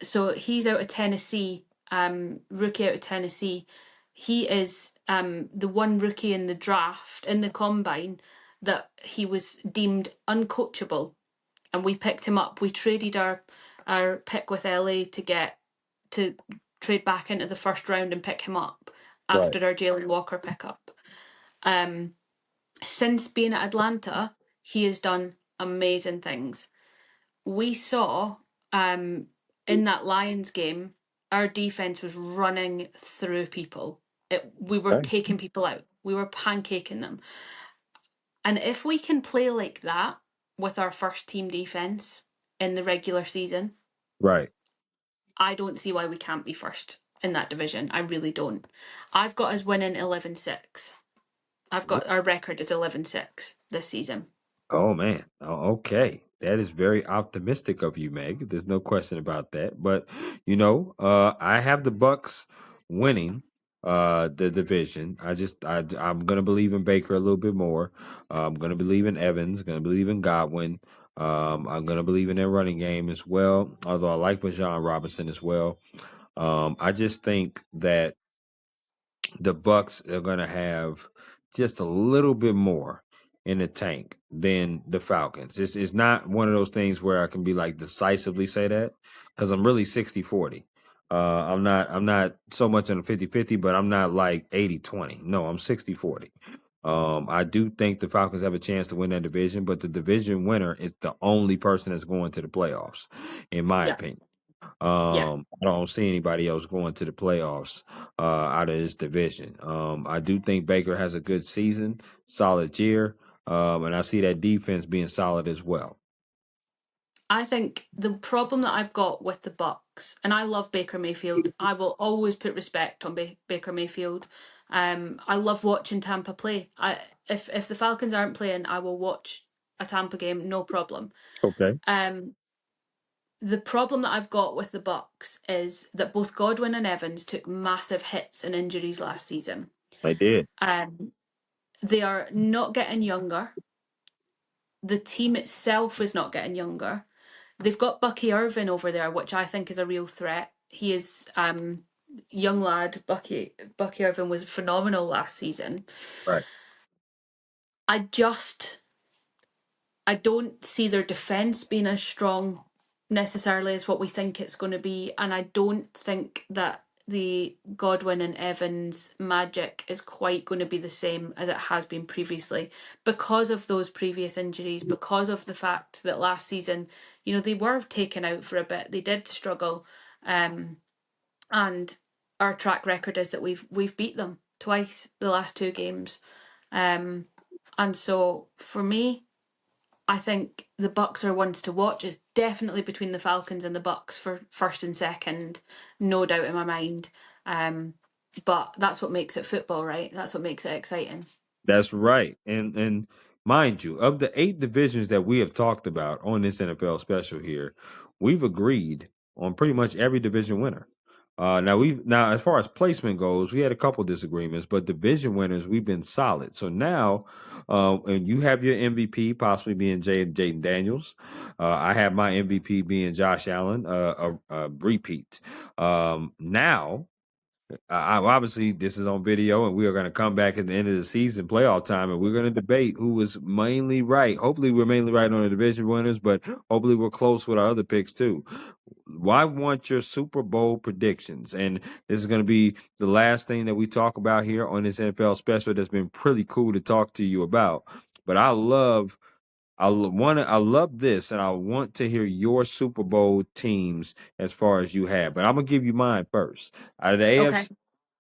So he's out of Tennessee, rookie out of Tennessee. He is the one rookie in the draft, in the combine, that he was deemed uncoachable. And we picked him up. We traded our pick with LA to trade back into the first round and pick him up Right. after our Jalen Walker pickup. Since being at Atlanta, he has done amazing things. We saw in that Lions game, our defense was running through people. We were Okay. taking people out. We were pancaking them. And if we can play like that with our first team defense in the regular season, Right. I don't see why we can't be first in that division. I really don't. I've got us winning 11-6. I've got our record is 11-6 this season. Oh man. Oh, okay. That is very optimistic of you, Meg. There's no question about that. But I have the Bucks winning the division. I'm gonna believe in Baker a little bit more. I'm gonna believe in Evans, gonna believe in Godwin. I'm gonna believe in their running game as well. Although I like Bijan Robinson as well. I just think that the Bucks are going to have just a little bit more in the tank than the Falcons. It's not one of those things where I can be like decisively say that because I'm really 60-40. I'm not so much on a 50-50, but I'm not like 80-20. No, I'm 60-40. I do think the Falcons have a chance to win that division, but the division winner is the only person that's going to the playoffs, in my Yeah. opinion. Yeah. I don't see anybody else going to the playoffs out of this division. I do think Baker has a good season, solid year, and I see that defense being solid as well. I think the problem that I've got with the Bucks, and I love Baker Mayfield. I will always put respect on Baker Mayfield. I love watching Tampa play. If the Falcons aren't playing, I will watch a Tampa game, no problem. Okay. Um, the problem that I've got with the Bucks is that both Godwin and Evans took massive hits and injuries last season. I did. Um, they are not getting younger. The team itself is not getting younger. They've got Bucky Irvin over there, which I think is a real threat. He is young lad. Bucky Irvin was phenomenal last season. Right. I just I don't see their defense being as strong necessarily as what we think it's going to be, and I don't think that the Godwin and Evans magic is quite going to be the same as it has been previously because of those previous injuries, because of the fact that last season, they were taken out for a bit. They did struggle, and our track record is that we've beat them twice the last two games, and so for me, I think the Bucks are ones to watch. It's definitely between the Falcons and the Bucks for first and second, no doubt in my mind. But that's what makes it football, right? That's what makes it exciting. That's right. And mind you, of the 8 divisions that we have talked about on this NFL special here, we've agreed on pretty much every division winner. Now as far as placement goes, we had a couple disagreements, but division winners we've been solid. So now, and you have your MVP possibly being Jaden Daniels. I have my MVP being Josh Allen, a repeat. Now obviously this is on video, and we are going to come back at the end of the season, playoff time, and we're going to debate who was mainly right. Hopefully, we're mainly right on the division winners, but hopefully, we're close with our other picks too. I want your Super Bowl predictions, and this is going to be the last thing that we talk about here on this NFL special. That's been pretty cool to talk to you about. But I love this, and I want to hear your Super Bowl teams as far as you have. But I'm gonna give you mine first. Out of the Okay. AFC,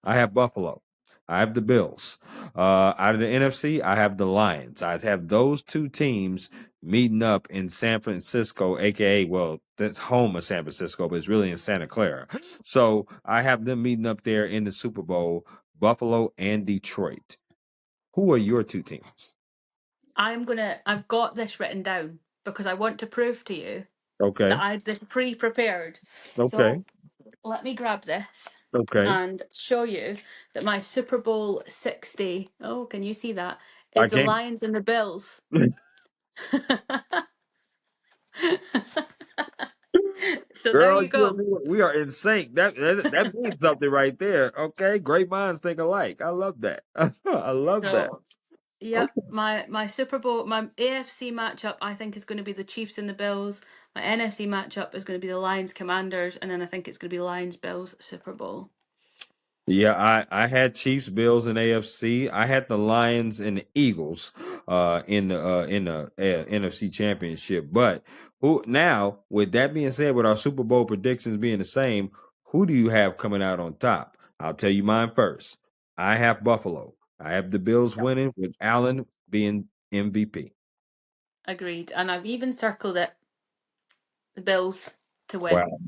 I have Buffalo. I have the Bills. Out of the NFC, I have the Lions. I have those two teams meeting up in San Francisco, aka, well, that's home of San Francisco, but it's really in Santa Clara. So I have them meeting up there in the Super Bowl, Buffalo and Detroit. Who are your two teams? I've got this written down because I want to prove to you that Okay. I had this pre-prepared. Okay. So let me grab this Okay. and show you that my Super Bowl 60, oh, can you see that? I Is the can't. Lions and the Bills. So there Girl, you you and go. me, we are in sync. That means something right there. Okay, great minds think alike. I love that. I love that. So yep, Okay. my Super Bowl, my AFC matchup, I think is going to be the Chiefs and the Bills. My NFC matchup is going to be the Lions Commanders, and then I think it's going to be Lions Bills Super Bowl. Yeah, I had Chiefs, Bills, and AFC. I had the Lions and the Eagles in the NFC Championship. But who now? With that being said, with our Super Bowl predictions being the same, who do you have coming out on top? I'll tell you mine first. I have Buffalo. I have the Bills Yep. winning with Allen being MVP. Agreed, and I've even circled it, the Bills to win. Wow.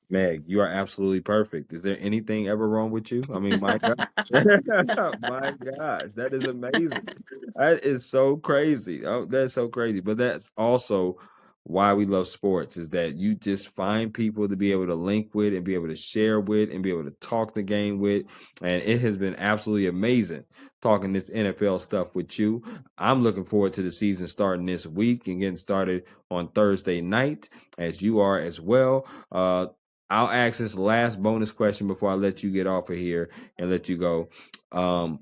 Meg, you are absolutely perfect. Is there anything ever wrong with you? I mean, my God. My God, that is amazing. That is so crazy. Oh, that's so crazy. But that's also why we love sports is that you just find people to be able to link with and be able to share with and be able to talk the game with. And it has been absolutely amazing talking this NFL stuff with you. I'm looking forward to the season starting this week and getting started on Thursday night, as you are as well. I'll ask this last bonus question before I let you get off of here and let you go. Um,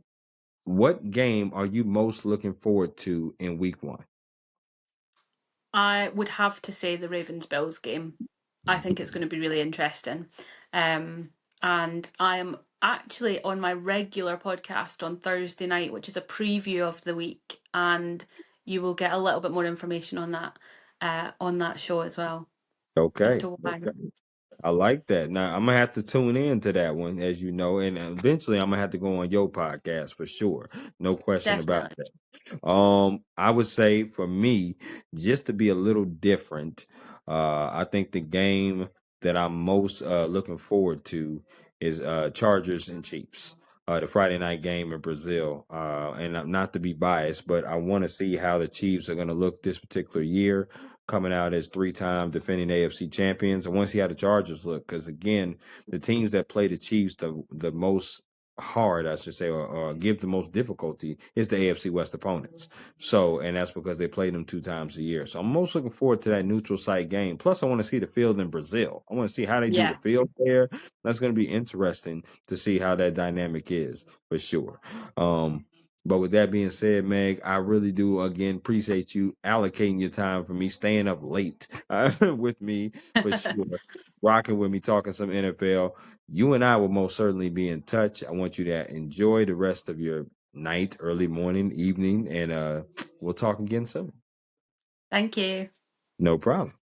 what game are you most looking forward to in week one? I would have to say the Ravens Bills game. I think it's going to be really interesting. And I am actually on my regular podcast on Thursday night, which is a preview of the week, and you will get a little bit more information on that show as well as Okay. to why. Okay. I like that. Now I'm gonna have to tune in to that one, as you know, and eventually I'm gonna have to go on your podcast for sure. No question about Definitely. that. I would say for me, just to be a little different, I think the game that I'm most looking forward to is Chargers and Chiefs. The Friday night game in Brazil. And not to be biased, but I want to see how the Chiefs are going to look this particular year, coming out as three-time defending AFC champions. I want to see how the Chargers look because, again, the teams that play the Chiefs the most hard, I should say, or give the most difficulty is the AFC West opponents. So, and that's because they play them two times a year. So I'm most looking forward to that neutral site game. Plus, I want to see the field in Brazil. I want to see how they do the Yeah. field there. That's going to be interesting to see how that dynamic is for sure. But with that being said, Meg, I really do again appreciate you allocating your time for me, staying up late with me for sure, rocking with me, talking some NFL. You and I will most certainly be in touch. I want you to enjoy the rest of your night, early morning, evening, and we'll talk again soon. Thank you. No problem.